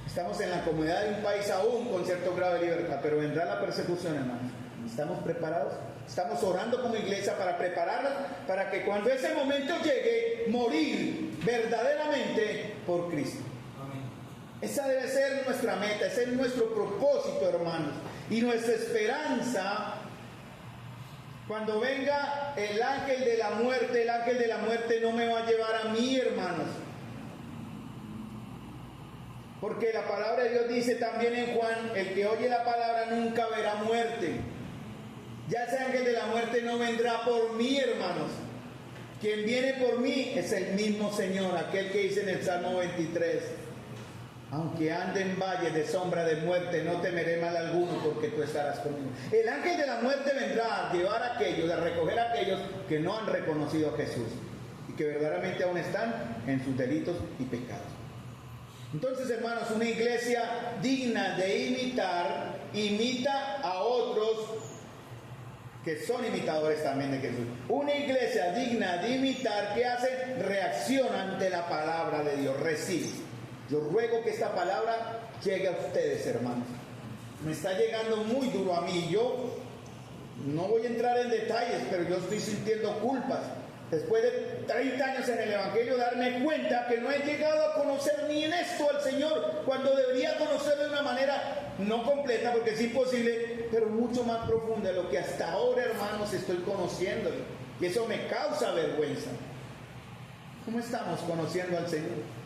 Estamos en la comodidad de un país aún con cierto grado de libertad, pero vendrá la persecución, hermanos. ¿Estamos preparados? Estamos orando como iglesia para prepararnos para que cuando ese momento llegue, morir verdaderamente por Cristo. Amén. Esa debe ser nuestra meta, ese es nuestro propósito, hermanos. Y nuestra esperanza, cuando venga el ángel de la muerte no me va a llevar a mí, hermanos. Porque la palabra de Dios dice también en Juan, el que oye la palabra nunca verá muerte. Ya ese ángel de la muerte no vendrá por mí, hermanos. Quien viene por mí es el mismo Señor, aquel que dice en el Salmo 23, aunque ande en valle de sombra de muerte, no temeré mal alguno, porque tú estarás conmigo. El ángel de la muerte vendrá a llevar a aquellos, a recoger a aquellos que no han reconocido a Jesús y que verdaderamente aún están en sus delitos y pecados. Entonces, hermanos, una iglesia digna de imitar, imita a otros que son imitadores también de Jesús. Una iglesia digna de imitar, ¿qué hace? Reacciona ante la palabra de Dios, recibe. Yo ruego que esta palabra llegue a ustedes, hermanos. Me está llegando muy duro a mí. Yo no voy a entrar en detalles, pero yo estoy sintiendo culpas después de 30 años en el Evangelio, darme cuenta que no he llegado a conocer ni en esto al Señor, cuando debería conocerlo de una manera no completa, porque es imposible, pero mucho más profunda de lo que hasta ahora, hermanos, estoy conociendo. Y eso me causa vergüenza. ¿Cómo estamos conociendo al Señor?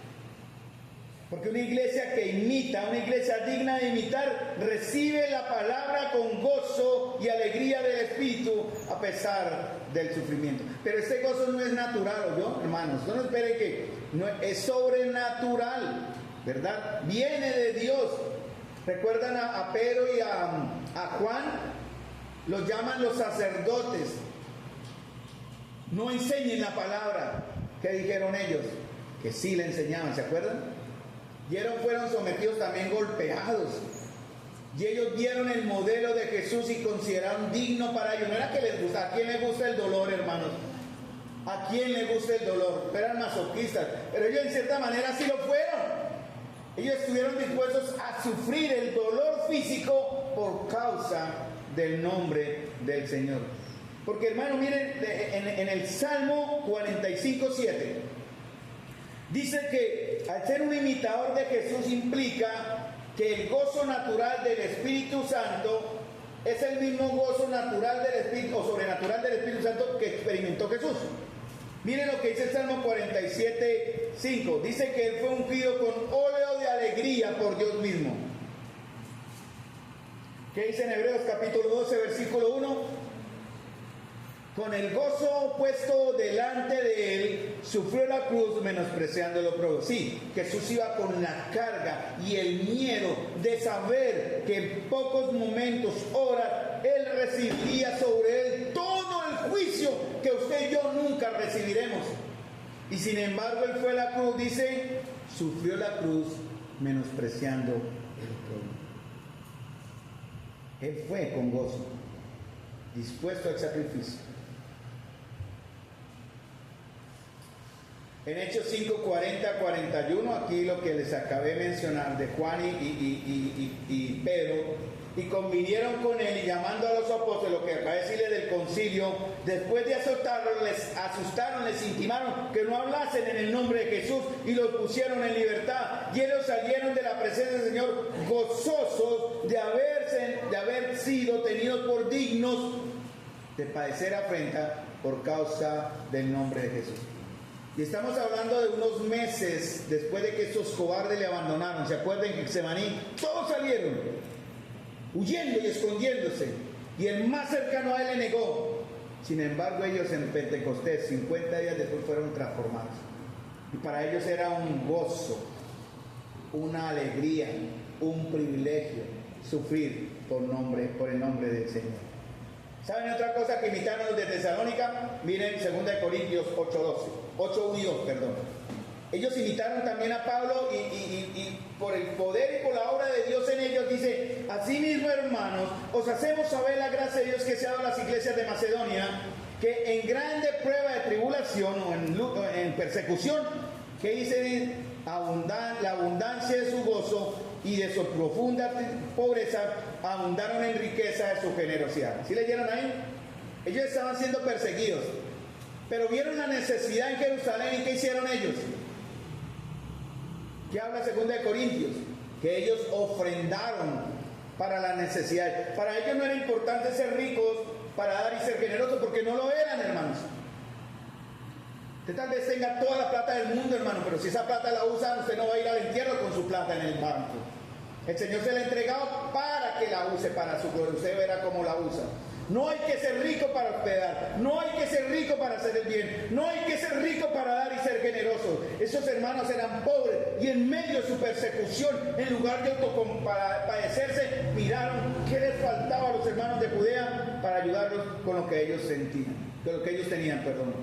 Porque una iglesia que imita, una iglesia digna de imitar, recibe la palabra con gozo y alegría del Espíritu a pesar del sufrimiento. Pero este gozo no es natural, ¿oyó, hermanos? No esperen que no, es sobrenatural, ¿verdad? Viene de Dios. ¿Recuerdan a Pedro y a Juan? Los llaman los sacerdotes. No enseñen la palabra. ¿Qué dijeron ellos? Que sí la enseñaban, ¿se acuerdan? Y ellos fueron sometidos también golpeados. Y ellos vieron el modelo de Jesús y consideraron digno para ellos. No era que les gusta. ¿A quién le gusta el dolor, hermanos? ¿A quién le gusta el dolor? Eran masoquistas. Pero ellos en cierta manera sí lo fueron. Ellos estuvieron dispuestos a sufrir el dolor físico por causa del nombre del Señor. Porque, hermano, miren, en el Salmo 45:7 dice que al ser un imitador de Jesús implica que el gozo natural del Espíritu Santo es el mismo gozo natural del Espíritu o sobrenatural del Espíritu Santo que experimentó Jesús. Miren lo que dice el Salmo 47:5. Dice que él fue ungido con óleo de alegría por Dios mismo. ¿Qué dice en Hebreos capítulo 12, versículo 1? Con el gozo puesto delante de él, sufrió la cruz menospreciando lo propio. Sí, Jesús iba con la carga y el miedo de saber que en pocos momentos, horas, él recibiría sobre él todo el juicio que usted y yo nunca recibiremos. Y sin embargo, él fue a la cruz, dice, sufrió la cruz menospreciando el propio. Él fue con gozo, dispuesto al sacrificio. En Hechos 5:40-41, aquí lo que les acabé de mencionar de Juan y Pedro, y convinieron con él y llamando a los apóstoles, lo que acabé de decirles del concilio, después de azotarlos, les asustaron, les intimaron que no hablasen en el nombre de Jesús y los pusieron en libertad. Y ellos salieron de la presencia del Señor gozosos de haber sido tenidos por dignos de padecer afrenta por causa del nombre de Jesús. Y estamos hablando de unos meses después de que estos cobardes le abandonaron. ¿Se acuerdan que en Getsemaní todos salieron huyendo y escondiéndose? Y el más cercano a él le negó. Sin embargo, ellos en Pentecostés, 50 días después, fueron transformados. Y para ellos era un gozo, una alegría, un privilegio sufrir por el nombre del Señor. ¿Saben otra cosa que imitaron los de Tesalónica? Miren 2 Corintios 8:1 y 2, perdón. Ellos imitaron también a Pablo y por el poder y por la obra de Dios en ellos dice: asimismo, hermanos, os hacemos saber la gracia de Dios que se ha dado a las iglesias de Macedonia, que en grande prueba de tribulación o en persecución, que dice la abundancia de su gozo y de su profunda pobreza, abundaron en riqueza de su generosidad. ¿Sí leyeron ahí? Ellos estaban siendo perseguidos, pero vieron la necesidad en Jerusalén. ¿Y qué hicieron ellos? ¿Qué habla 2 Corintios? Que ellos ofrendaron para la necesidad. Para ellos no era importante ser ricos para dar y ser generosos, porque no lo eran, hermanos. Usted tal vez tenga toda la plata del mundo, hermano, pero si esa plata la usa, usted no va a ir al entierro con su plata en el banco. El Señor se la ha entregado para que la use para su gloria. Usted verá cómo la usa. No hay que ser rico para hospedar, no hay que ser rico para hacer el bien, no hay que ser rico para dar y ser generoso. Esos hermanos eran pobres y en medio de su persecución, en lugar de autocompadecerse, miraron qué les faltaba a los hermanos de Judea para ayudarlos con lo que ellos sentían, con lo que ellos tenían, perdón.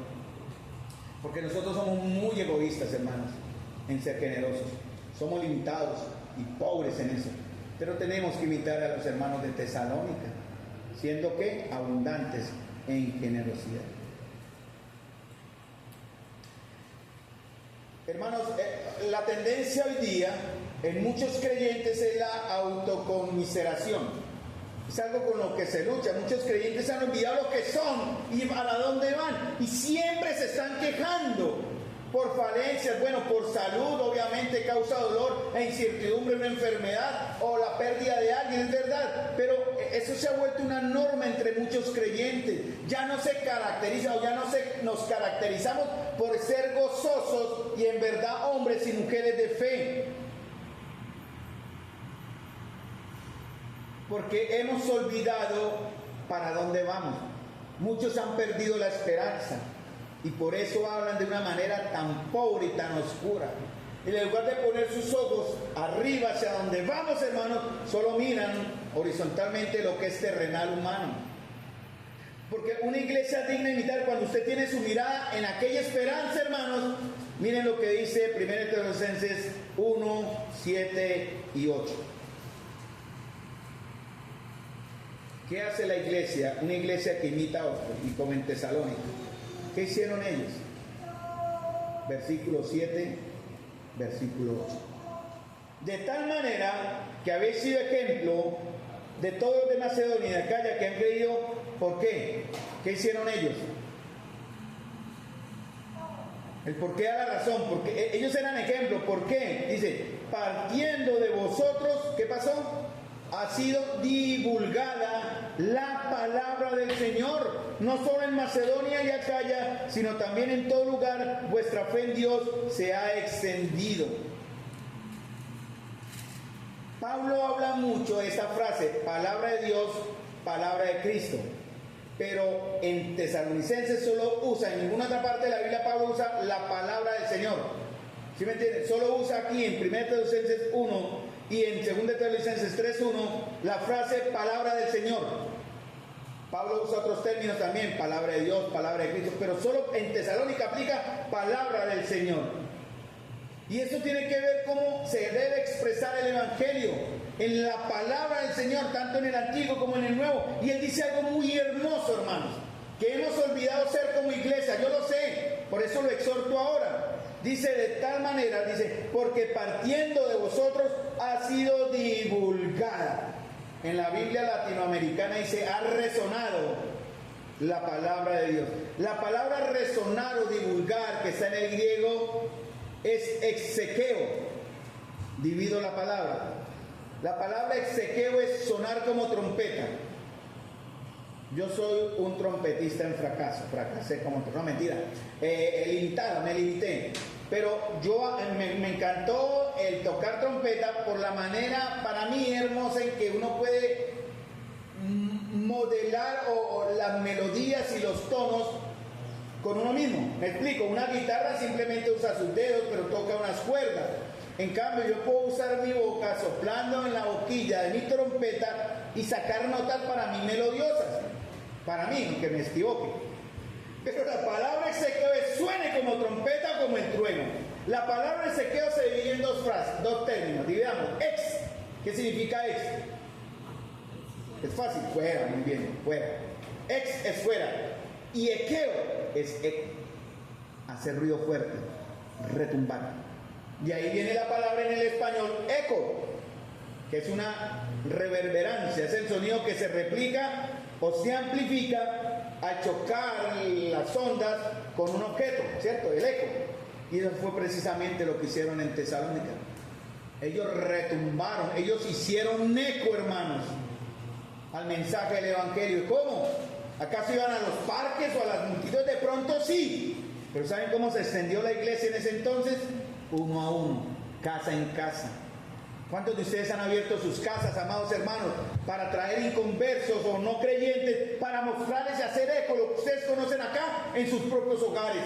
Porque nosotros somos muy egoístas, hermanos, en ser generosos. Somos limitados y pobres en eso. Pero tenemos que imitar a los hermanos de Tesalónica, siendo que abundantes en generosidad. Hermanos, la tendencia hoy día en muchos creyentes es la autoconmiseración. Es algo con lo que se lucha. Muchos creyentes han olvidado lo que son y para dónde van. Y siempre se están quejando por falencias, bueno, por salud, obviamente causa dolor e incertidumbre, una enfermedad o la pérdida de alguien, es verdad. Pero eso se ha vuelto una norma entre muchos creyentes. Ya no se caracteriza o ya no nos caracterizamos por ser gozosos y en verdad hombres y mujeres de fe. Porque hemos olvidado para dónde vamos. Muchos han perdido la esperanza y por eso hablan de una manera tan pobre y tan oscura. Y en lugar de poner sus ojos arriba hacia donde vamos, hermanos, solo miran horizontalmente lo que es terrenal humano. Porque una iglesia digna de imitar, cuando usted tiene su mirada en aquella esperanza, hermanos, miren lo que dice 1 Tesalonicenses 1, 7 y 8. ¿Qué hace la iglesia? Una iglesia que imita a otro, y como en Tesalónica. ¿Qué hicieron ellos? Versículo 7, versículo 8. De tal manera que habéis sido ejemplo de todos los de Macedonia y de Acaya que han creído. ¿Por qué? ¿Qué hicieron ellos? El por qué da la razón, porque ellos eran ejemplo. ¿Por qué? Dice, partiendo de vosotros, ¿qué pasó? Ha sido divulgada la palabra del Señor, no solo en Macedonia y Acaya, sino también en todo lugar. Vuestra fe en Dios se ha extendido. Pablo habla mucho de esta frase, palabra de Dios, palabra de Cristo, pero en Tesalonicenses solo usa, en ninguna otra parte de la Biblia Pablo usa la palabra del Señor. ¿Sí me entienden? Solo usa aquí en 1 Tesalonicenses 1 y en 2 Tesalonicenses 3:1 la frase palabra del Señor. Pablo usa otros términos también, palabra de Dios, palabra de Cristo, pero solo en Tesalónica aplica palabra del Señor. Y eso tiene que ver cómo se debe expresar el Evangelio en la palabra del Señor, tanto en el Antiguo como en el Nuevo. Y él dice algo muy hermoso, hermanos, que hemos olvidado ser como iglesia. Yo lo sé, por eso lo exhorto ahora. Dice de tal manera, dice, porque partiendo de vosotros ha sido divulgada. En la Biblia latinoamericana dice, ha resonado la palabra de Dios. La palabra resonar o divulgar, que está en el griego, es exequeo. Divido la palabra. La palabra exequeo es sonar como trompeta. Yo soy un trompetista en fracaso, fracasé como trompetista, no mentira, limitado, me limité, pero me encantó el tocar trompeta por la manera para mí hermosa en que uno puede modelar o las melodías y los tonos con uno mismo. Me explico, una guitarra simplemente usa sus dedos pero toca unas cuerdas. En cambio yo puedo usar mi boca soplando en la boquilla de mi trompeta y sacar notas para mí melodiosas. Para mí, aunque me equivoque. Pero la palabra exequeo es suene como trompeta o como el trueno. La palabra exequeo se divide en dos frases, dos términos. Dividamos. Ex. ¿Qué significa ex? Es fácil. Fuera, muy bien. Fuera. Ex es fuera. Y equeo es hacer ruido fuerte. Retumbar. De ahí viene la palabra en el español eco, que es una reverberancia. Es el sonido que se replica o se amplifica al chocar las ondas con un objeto, ¿cierto? El eco. Y eso fue precisamente lo que hicieron en Tesalónica. Ellos retumbaron, ellos hicieron eco, hermanos, al mensaje del Evangelio. ¿Y cómo? ¿Acaso iban a los parques o a las multitudes? De pronto sí. Pero ¿saben cómo se extendió la iglesia en ese entonces? Uno a uno, casa en casa. ¿Cuántos de ustedes han abierto sus casas, amados hermanos, para traer inconversos o no creyentes, para mostrarles y hacer eco lo que ustedes conocen acá en sus propios hogares,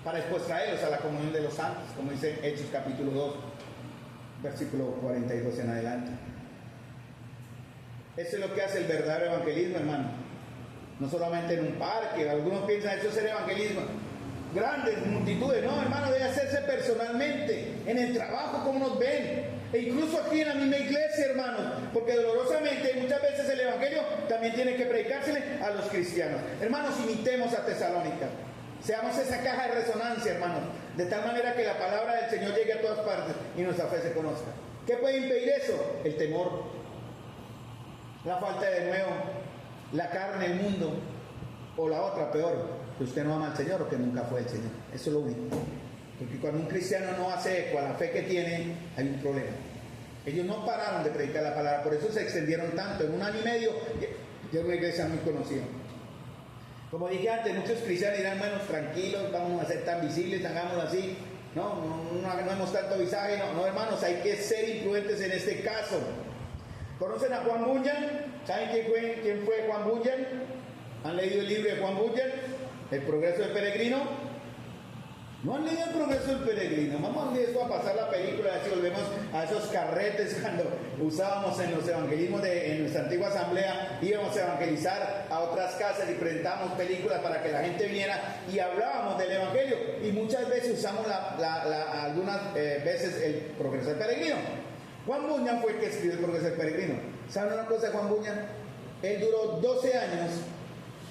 para después traerlos a la comunión de los santos, como dice Hechos capítulo 2, versículo 42 en adelante? Eso es lo que hace el verdadero evangelismo, hermano. No solamente en un parque, algunos piensan eso es el evangelismo. Grandes multitudes, no, hermano, debe hacerse personalmente, en el trabajo, como nos ven, e incluso aquí en la misma iglesia, hermanos, porque dolorosamente muchas veces el evangelio también tiene que predicársele a los cristianos. Hermanos, imitemos a Tesalónica, seamos esa caja de resonancia, hermanos, de tal manera que la palabra del Señor llegue a todas partes y nuestra fe se conozca. ¿Qué puede impedir eso? El temor. la falta de nuevo, la carne, el mundo, o la otra, peor, que usted no ama al Señor o que nunca fue el Señor. Eso es lo único. Porque cuando un cristiano no hace eco a la fe que tiene, hay un problema. Ellos no pararon de predicar la palabra, por eso se extendieron tanto. En 1 año y medio, ya es una iglesia muy conocida. Como dije antes, muchos cristianos dirán, bueno, tranquilos, vamos a ser tan visibles, hagámoslo así. No hagamos tanto visaje. No, hermanos, hay que ser imprudentes en este caso. ¿Conocen a Juan Bunyan? ¿Saben quién fue Juan Bunyan? ¿Han leído el libro de Juan Bunyan? ¿El progreso del peregrino? No han leído el progreso del peregrino. Vamos a pasar la película, así volvemos a esos carretes cuando usábamos en los evangelismos en nuestra antigua asamblea, íbamos a evangelizar a otras casas y presentábamos películas para que la gente viniera y hablábamos del evangelio, y muchas veces usamos algunas veces el progreso del peregrino. Juan Bunyan fue el que escribió el progreso del peregrino. ¿Saben una cosa de Juan Bunyan? Él duró 12 años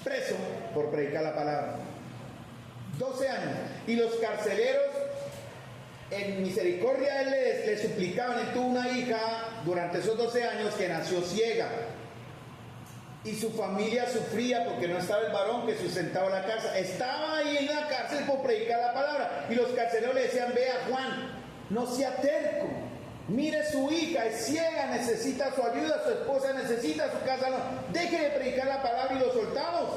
preso por predicar la palabra. 12 años. Y los carceleros, en misericordia, él le suplicaban. Él tuvo una hija durante esos 12 años que nació ciega. Y su familia sufría porque no estaba el varón que sustentaba la casa. Estaba ahí en la cárcel por predicar la palabra. Y los carceleros le decían, vea Juan, no sea terco. Mire, su hija es ciega, necesita su ayuda, su esposa necesita su casa. No, deje de predicar la palabra y lo soltamos.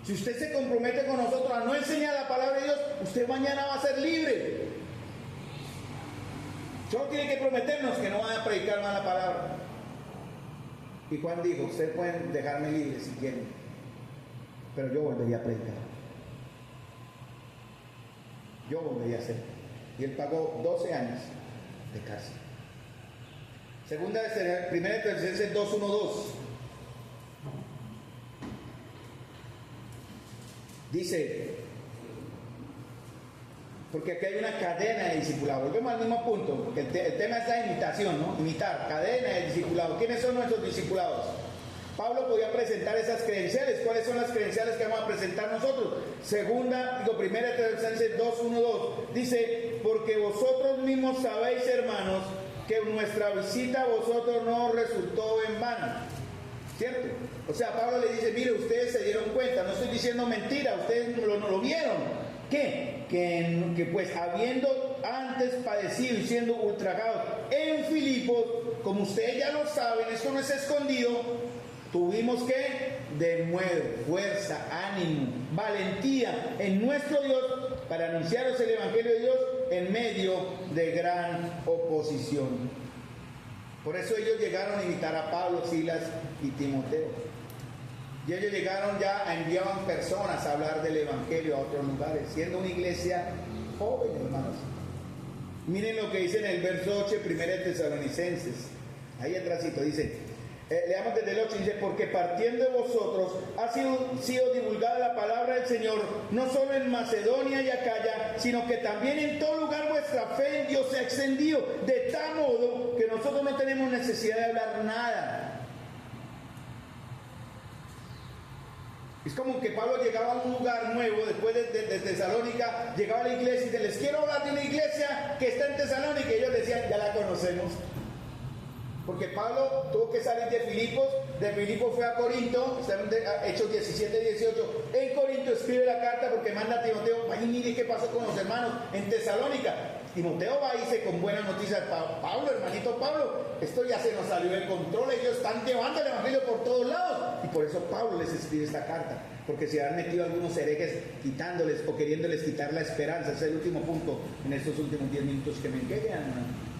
Si usted se compromete con nosotros a no enseñar la palabra de Dios, usted mañana va a ser libre. Solo tiene que prometernos que no van a predicar más la palabra. Y Juan dijo, ustedes pueden dejarme libre si quieren, pero yo volvería a predicar. Yo volvería a hacer. Y él pagó 12 años de cárcel. Primera de Tesalonicenses 2:1-2. Dice, porque aquí hay una cadena de discipulado. Volvemos al mismo punto, porque el tema es la imitación, ¿no? Imitar, cadena de discipulado. ¿Quiénes son nuestros discipulados? Pablo podía presentar esas credenciales. ¿Cuáles son las credenciales que vamos a presentar nosotros? Primera de Tesalonicenses 2:1-2. Dice, porque vosotros mismos sabéis, hermanos, que nuestra visita a vosotros no resultó en vano. ¿Cierto? O sea, Pablo le dice, mire, ustedes se dieron cuenta, no estoy diciendo mentira, ustedes lo vieron. ¿Qué? Que pues habiendo antes padecido y siendo ultrajados en Filipos, como ustedes ya lo saben, esto no es escondido, tuvimos que denuedo, fuerza, ánimo, valentía en nuestro Dios para anunciaros el Evangelio de Dios en medio de gran oposición. Por eso ellos llegaron a invitar a Pablo, Silas y Timoteo. Y ellos llegaron ya, enviaban personas a hablar del Evangelio a otros lugares, siendo una iglesia joven, hermanos. Miren lo que dice en el verso 8, primera de Tesalonicenses. Ahí atrásito dice, leamos desde el 8, dice, porque partiendo de vosotros ha sido divulgada la palabra del Señor, no solo en Macedonia y Acaya, sino que también en todo lugar vuestra fe en Dios se ha extendido, de tal modo que nosotros no tenemos necesidad de hablar nada. Es como que Pablo llegaba a un lugar nuevo, después de Tesalónica, llegaba a la iglesia y dice, les quiero hablar de una iglesia que está en Tesalónica, y ellos decían, ya la conocemos. Porque Pablo tuvo que salir de Filipos fue a Corinto, está en Hechos 17-18, en Corinto escribe la carta porque manda a Timoteo, vaya y mire qué pasó con los hermanos en Tesalónica. Timoteo va y dice con buenas noticias, Pablo, hermanito Pablo, esto ya se nos salió de control, ellos están llevando el evangelio por todos lados. Y por eso Pablo les escribe esta carta, porque se han metido algunos herejes quitándoles o queriéndoles quitar la esperanza. Ese es el último punto en estos últimos 10 minutos que me quedan.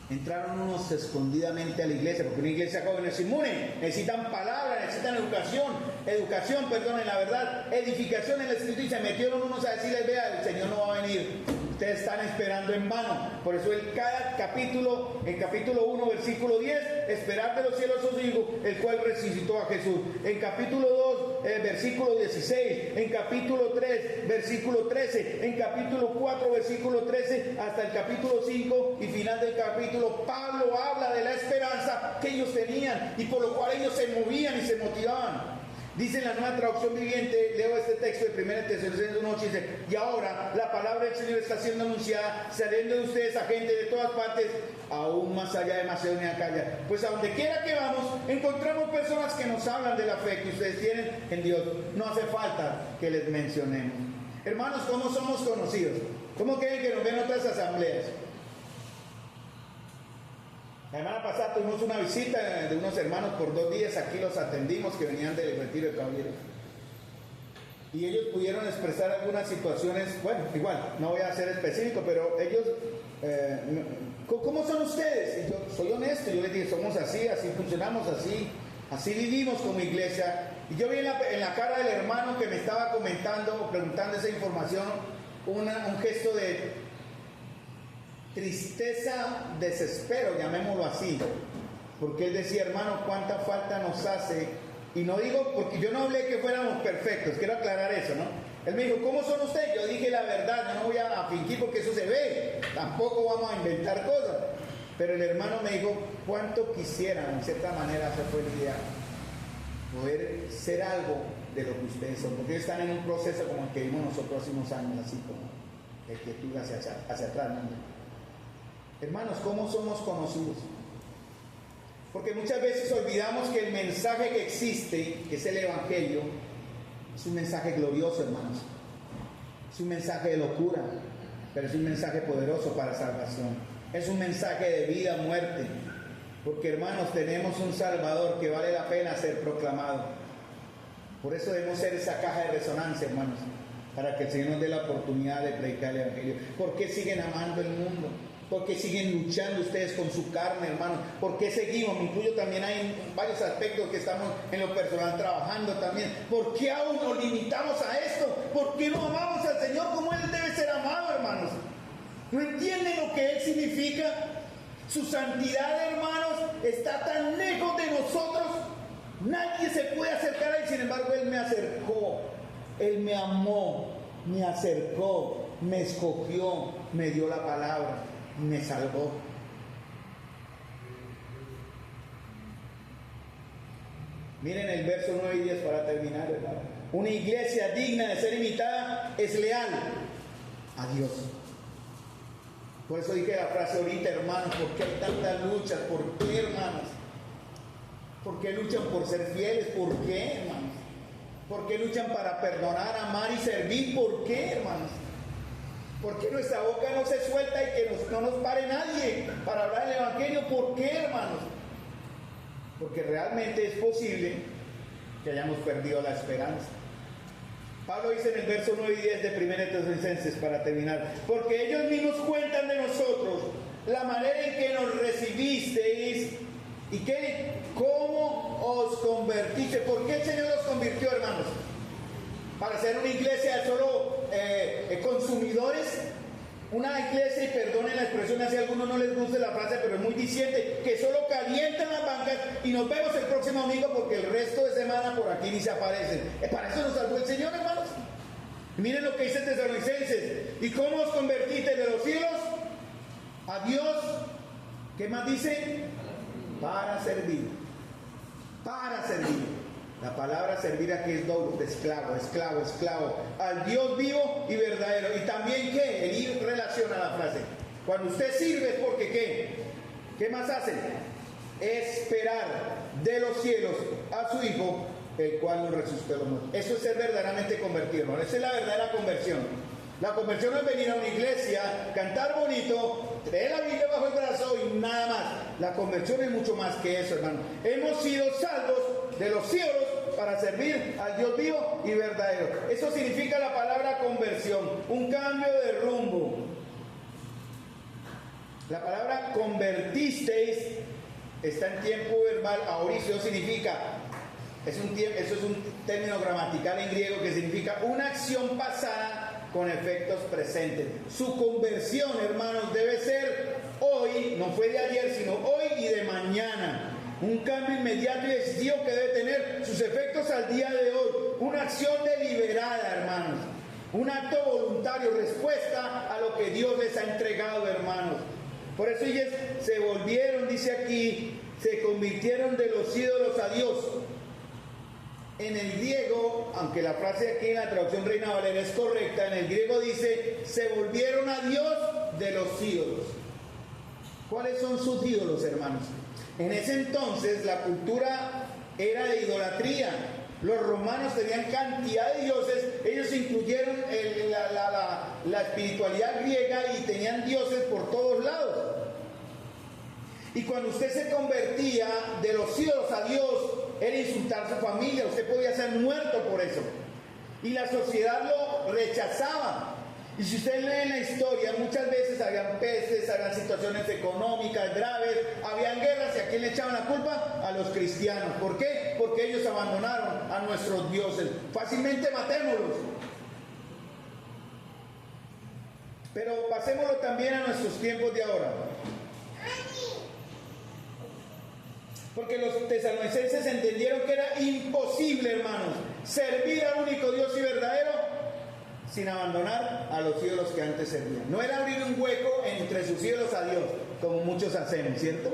Entraron unos escondidamente a la iglesia, porque una iglesia joven es inmune, necesitan palabra, necesitan educación en la verdad, edificación en la escritura, y se metieron unos a decirles, vea, el Señor no va a venir, ustedes están esperando en vano. Por eso en cada capítulo, en capítulo 1, versículo 10, esperad de los cielos os digo, el cual resucitó a Jesús. En capítulo 2, versículo 16, en capítulo 3, versículo 13, en capítulo 4, versículo 13, hasta el capítulo 5 y final del capítulo, Pablo habla de la esperanza que ellos tenían y por lo cual ellos se movían y se motivaban. Dice en la Nueva Traducción Viviente, leo este texto de 1 Tesalonicenses 1:8, dice: y ahora la palabra del Señor está siendo anunciada, saliendo de ustedes a gente de todas partes, aún más allá de Macedonia y Acaya. Pues a donde quiera que vamos, encontramos personas que nos hablan de la fe que ustedes tienen en Dios. No hace falta que les mencionemos. Hermanos, ¿cómo somos conocidos? ¿Cómo creen que nos ven otras asambleas? La semana pasada tuvimos una visita de unos hermanos por 2 días, aquí los atendimos, que venían del retiro de caballeros. Y ellos pudieron expresar algunas situaciones, bueno, igual, no voy a ser específico, pero ellos, ¿cómo son ustedes? Y yo soy honesto, yo les dije, somos así, así funcionamos, así vivimos como iglesia. Y yo vi en la cara del hermano que me estaba comentando o preguntando esa información, un gesto de tristeza, desespero, llamémoslo así, porque él decía: hermano, cuánta falta nos hace. Y no digo, porque yo no hablé que fuéramos perfectos, quiero aclarar eso, ¿no? Él me dijo: ¿cómo son ustedes? Yo dije la verdad, yo no voy a fingir porque eso se ve, tampoco vamos a inventar cosas. Pero el hermano me dijo: cuánto quisieran, en cierta manera, se fue el día, poder ser algo de lo que ustedes son, porque ellos están en un proceso como el que vimos nosotros hace unos años, así como de quietud hacia atrás, ¿no? Hermanos, ¿cómo somos conocidos? Porque muchas veces olvidamos que el mensaje que existe, que es el Evangelio, es un mensaje glorioso, hermanos. Es un mensaje de locura, pero es un mensaje poderoso para salvación. Es un mensaje de vida, muerte. Porque, hermanos, tenemos un Salvador que vale la pena ser proclamado. Por eso debemos ser esa caja de resonancia, hermanos, para que el Señor nos dé la oportunidad de predicar el Evangelio. ¿Por qué siguen amando el mundo? ¿Por qué siguen luchando ustedes con su carne, hermanos? ¿Por qué seguimos? Me incluyo también, hay varios aspectos que estamos en lo personal trabajando también. ¿Por qué aún nos limitamos a esto? ¿Por qué no amamos al Señor como Él debe ser amado, hermanos? ¿No entienden lo que Él significa? Su santidad, hermanos, está tan lejos de nosotros. Nadie se puede acercar a Él. Sin embargo, Él me acercó. Él me amó, me acercó, me escogió, me dio la palabra, me salvó. Miren el verso 9 y 10 para terminar, hermano. Una iglesia digna de ser imitada es leal a Dios. Por eso dije la frase ahorita, hermanos: ¿por qué hay tantas luchas? ¿Por qué, hermanos? ¿Por qué luchan por ser fieles? ¿Por qué, hermanos? ¿Por qué luchan para perdonar, amar y servir? ¿Por qué, hermanos? ¿Por qué nuestra boca no se suelta y que no nos pare nadie para hablar del Evangelio? ¿Por qué, hermanos? Porque realmente es posible que hayamos perdido la esperanza. Pablo dice en el verso 9 y 10 de 1 Tesalonicenses, para terminar: porque ellos mismos cuentan de nosotros la manera en que nos recibisteis y que cómo os convertiste. ¿Por qué el Señor los convirtió, hermanos? ¿Para ser una iglesia de solo consumidores? Una iglesia, y perdonen la expresión, si a algunos no les gusta la frase, pero es muy diciente, que solo calientan las bancas y nos vemos el próximo domingo porque el resto de semana por aquí ni se aparecen. Para eso nos salvó el Señor, hermanos. Miren lo que dice Tesalonicenses: ¿y cómo os convertiste de los cielos a Dios? ¿Qué más dice? Para servir. Para servir. La palabra servir aquí es doble, de esclavo, esclavo, esclavo, al Dios vivo y verdadero. Y también, ¿qué? El ir relaciona la frase. Cuando usted sirve es porque, ¿qué? ¿Qué más hace? Esperar de los cielos a su Hijo, el cual nos resucitó de los muertos. Eso es ser verdaderamente convertido, hermano. Esa es la verdadera conversión. La conversión no es venir a una iglesia, cantar bonito, traer la Biblia bajo el brazo y nada más. La conversión es mucho más que eso, hermano. Hemos sido salvos de los cielos para servir al Dios vivo y verdadero. Eso significa la palabra conversión, un cambio de rumbo. La palabra convertisteis está en tiempo verbal aoricio, significa, eso es un término gramatical en griego que significa una acción pasada con efectos presentes. Su conversión, hermanos, debe ser hoy, no fue de ayer, sino hoy y de mañana. Un cambio inmediato y decisivo que debe tener sus efectos al día de hoy. Una acción deliberada, hermanos. Un acto voluntario, respuesta a lo que Dios les ha entregado, hermanos. Por eso ellos se volvieron, dice aquí, se convirtieron de los ídolos a Dios. En el griego, aunque la frase aquí en la traducción Reina Valera es correcta, en el griego dice, se volvieron a Dios de los ídolos. ¿Cuáles son sus ídolos, hermanos? En ese entonces la cultura era de idolatría. Los romanos tenían cantidad de dioses, ellos incluyeron la espiritualidad griega y tenían dioses por todos lados. Y cuando usted se convertía de los ídolos a Dios, era insultar a su familia, usted podía ser muerto por eso. Y la sociedad lo rechazaba. Y si usted lee en la historia, muchas veces habían pestes, habían situaciones económicas graves, habían guerras, ¿y a quién le echaban la culpa? A los cristianos. ¿Por qué? Porque ellos abandonaron a nuestros dioses. Fácilmente matémoslos. Pero pasémoslo también a nuestros tiempos de ahora. Porque los tesalonicenses entendieron que era imposible, hermanos, servir al único Dios y verdadero sin abandonar a los ídolos que antes servían. No era abrir un hueco entre sus ídolos a Dios, como muchos hacemos, ¿cierto?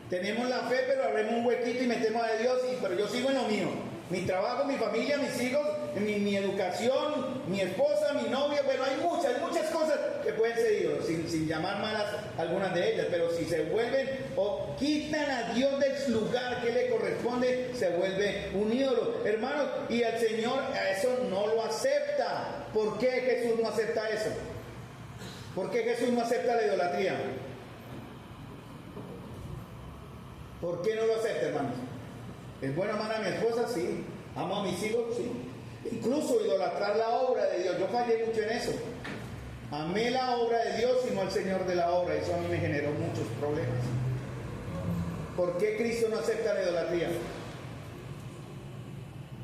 Tenemos la fe, pero abrimos un huequito y metemos a Dios, pero yo sigo en lo mío. Mi trabajo, mi familia, mis hijos, mi educación, mi esposa, mi novia, bueno, hay muchas cosas que pueden ser ídolos, sin llamar malas algunas de ellas, pero si se vuelven o quitan a Dios del lugar que le corresponde, se vuelve un ídolo. Hermanos, y el Señor a eso no lo acepta. ¿Por qué Jesús no acepta eso? ¿Por qué Jesús no acepta la idolatría? ¿Por qué no lo acepta, hermanos? ¿Es bueno amar a mi esposa? Sí. ¿Amo a mis hijos? Sí. Incluso idolatrar la obra de Dios. Yo fallé mucho en eso. Amé la obra de Dios y no al Señor de la obra. Eso a mí me generó muchos problemas. ¿Por qué Cristo no acepta la idolatría?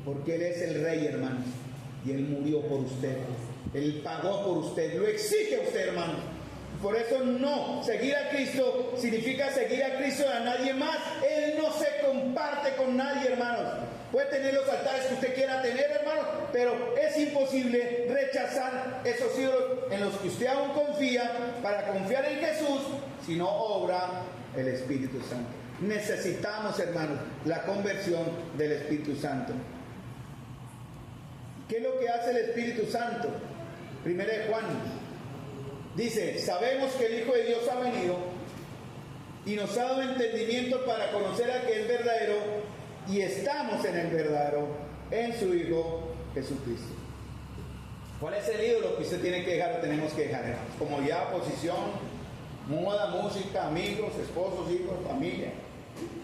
Porque Él es el Rey, hermanos. Y Él murió por usted. Él pagó por usted. Lo exige usted, hermanos. Por eso no, seguir a Cristo significa seguir a Cristo y a nadie más. Él no se comparte con nadie, hermanos. Puede tener los altares que usted quiera tener, hermanos, pero es imposible rechazar esos ídolos en los que usted aún confía para confiar en Jesús, si no obra el Espíritu Santo. Necesitamos, hermanos, la conversión del Espíritu Santo. ¿Qué es lo que hace el Espíritu Santo? Primera de Juan dice, sabemos que el Hijo de Dios ha venido y nos ha dado entendimiento para conocer al que es verdadero y estamos en el verdadero, en su Hijo Jesucristo. ¿Cuál es el ídolo que usted tiene que dejar o tenemos que dejar, hermanos? Comodidad, posición, moda, música, amigos, esposos, hijos, familia.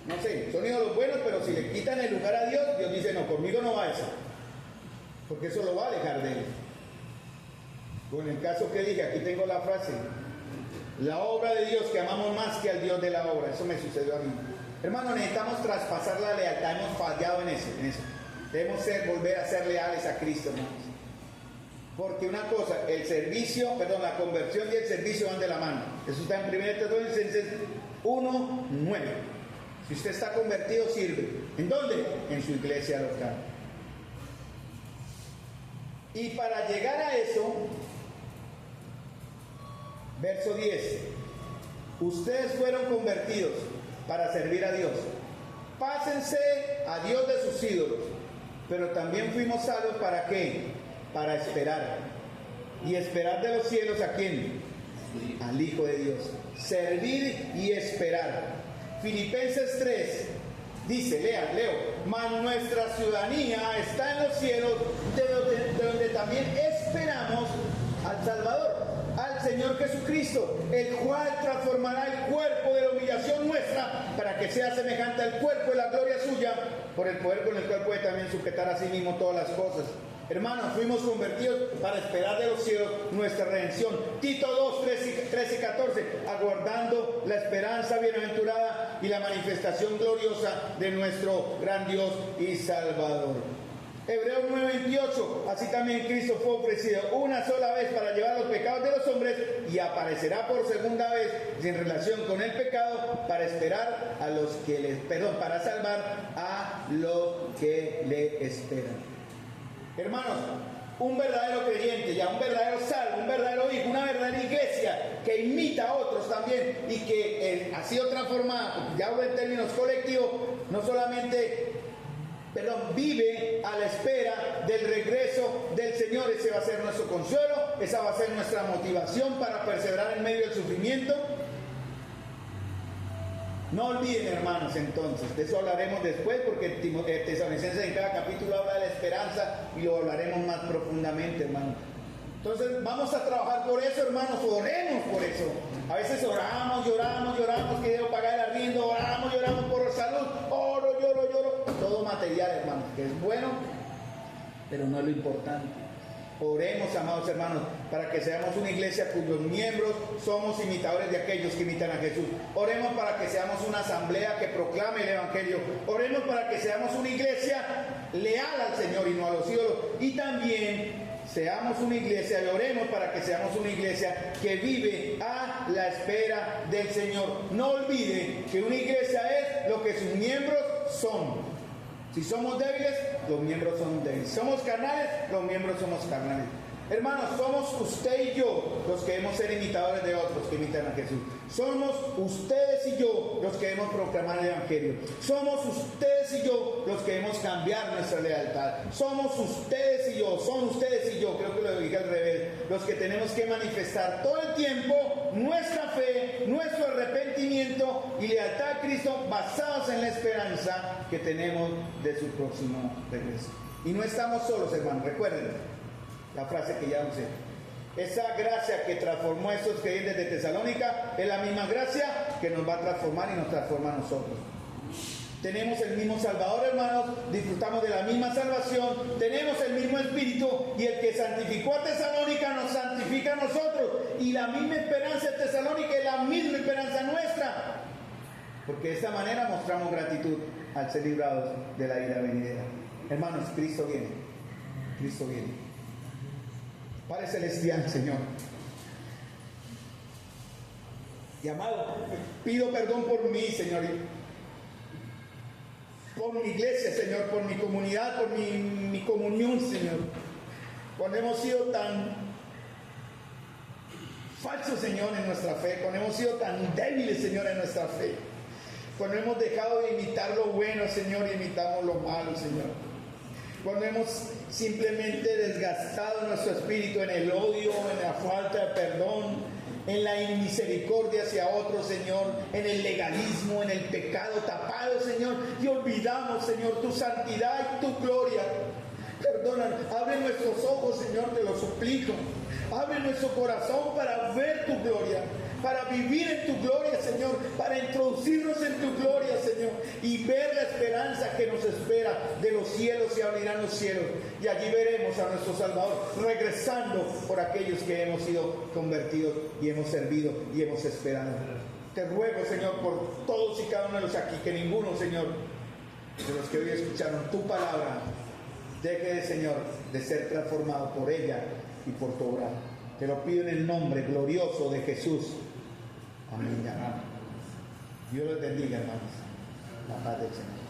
No sé, son ídolos buenos, pero si le quitan el lugar a Dios, Dios dice, no, conmigo no va eso. Porque eso lo va a alejar de Él. O en el caso que dije, aquí tengo la frase, la obra de Dios que amamos más que al Dios de la obra. Eso me sucedió a mí. Hermano, necesitamos traspasar la lealtad, hemos fallado en eso. Debemos volver a ser leales a Cristo, hermanos. Porque una cosa, la conversión y el servicio van de la mano. Eso está en 1 Tesalonicenses 1:9. Si usted está convertido, sirve. ¿En dónde? En su iglesia local. Y para llegar a eso, verso 10, ustedes fueron convertidos para servir a Dios. Pásense a Dios de sus ídolos, pero también fuimos salvos ¿para qué? Para esperar. Y esperar de los cielos ¿a quién? Al Hijo de Dios. Servir y esperar. Filipenses 3 dice, leo, mas nuestra ciudadanía está en los cielos, de donde también esperamos al Salvador, al Señor Jesucristo, el cual transformará el cuerpo de la humillación nuestra para que sea semejante al cuerpo de la gloria suya, por el poder con el cual puede también sujetar a sí mismo todas las cosas. Hermanos, fuimos convertidos para esperar de los cielos nuestra redención. Tito 2, 13 y 14, aguardando la esperanza bienaventurada y la manifestación gloriosa de nuestro gran Dios y Salvador. Hebreos 9:28, así también Cristo fue ofrecido una sola vez para llevar los pecados de los hombres y aparecerá por segunda vez en relación con el pecado para esperar a los que para salvar a los que le esperan. Hermanos, un verdadero creyente, ya un verdadero salvo, un verdadero hijo, una verdadera iglesia que imita a otros también y que ha sido transformada, ya hablo en términos colectivos, no solamente vive a la espera del regreso del Señor. Ese va a ser nuestro consuelo, esa va a ser nuestra motivación para perseverar en medio del sufrimiento. No olviden, hermanos, entonces, de eso hablaremos después, porque Tesalonicenses en cada capítulo habla de la esperanza y lo hablaremos más profundamente, hermanos. Entonces vamos a trabajar por eso, hermanos, oremos por eso. A veces oramos, que debo pagar el arriendo, lloramos por salud, lloro, todo material, hermanos, que es bueno, pero no es lo importante. Oremos, amados hermanos, para que seamos una iglesia cuyos miembros somos imitadores de aquellos que imitan a Jesús. Oremos para que seamos una asamblea que proclame el Evangelio. Oremos para que seamos una iglesia leal al Señor y no a los ídolos. Y también seamos una iglesia, y oremos para que seamos una iglesia que vive a la espera del Señor. No olvide que una iglesia es lo que sus miembros son. Si somos débiles, los miembros son débiles. Si somos carnales, los miembros somos carnales. Hermanos, somos usted y yo los que debemos ser imitadores de otros que imitan a Jesús. Somos ustedes y yo los que debemos proclamar el Evangelio. Somos ustedes y yo los que debemos cambiar nuestra lealtad. Somos ustedes y yo, son ustedes y yo, creo que lo dije al revés, los que tenemos que manifestar todo el tiempo nuestra fe, nuestro arrepentimiento y lealtad a Cristo, basados en la esperanza que tenemos de su próximo regreso. Y no estamos solos, hermanos, recuerden la frase que ya usé. Esa gracia que transformó a estos creyentes de Tesalónica es la misma gracia que nos va a transformar y nos transforma a nosotros. Tenemos el mismo Salvador, hermanos, disfrutamos de la misma salvación, tenemos el mismo Espíritu, y el que santificó a Tesalónica nos santifica a nosotros, y la misma esperanza de Tesalónica es la misma esperanza nuestra, porque de esta manera mostramos gratitud al ser librados de la ira venidera. Hermanos, Cristo viene, Cristo viene. Padre Celestial, Señor, y amado, pido perdón por mí, Señor, por mi iglesia, Señor, por mi comunidad, por mi comunión, Señor, cuando hemos sido tan falsos, Señor, en nuestra fe, cuando hemos sido tan débiles, Señor, en nuestra fe, cuando hemos dejado de imitar lo bueno, Señor, y imitamos lo malo, Señor, cuando hemos simplemente desgastado nuestro espíritu en el odio, en la falta de perdón, en la inmisericordia hacia otros, Señor, en el legalismo, en el pecado tapado, Señor, y olvidamos, Señor, tu santidad y tu gloria. Perdónanos, abre nuestros ojos, Señor, te lo suplico. Abre nuestro corazón para ver tu gloria, para vivir en tu gloria, Señor, para introducirnos en tu gloria, Señor, y ver la esperanza que nos espera. De los cielos se abrirán los cielos, y allí veremos a nuestro Salvador regresando por aquellos que hemos sido convertidos y hemos servido y hemos esperado. Te ruego, Señor, por todos y cada uno de los aquí, que ninguno, Señor, de los que hoy escucharon tu palabra, deje, Señor, de ser transformado por ella y por tu obra. Te lo pido en el nombre glorioso de Jesús. Amén. Dios los bendiga, hermanos. La paz del Señor.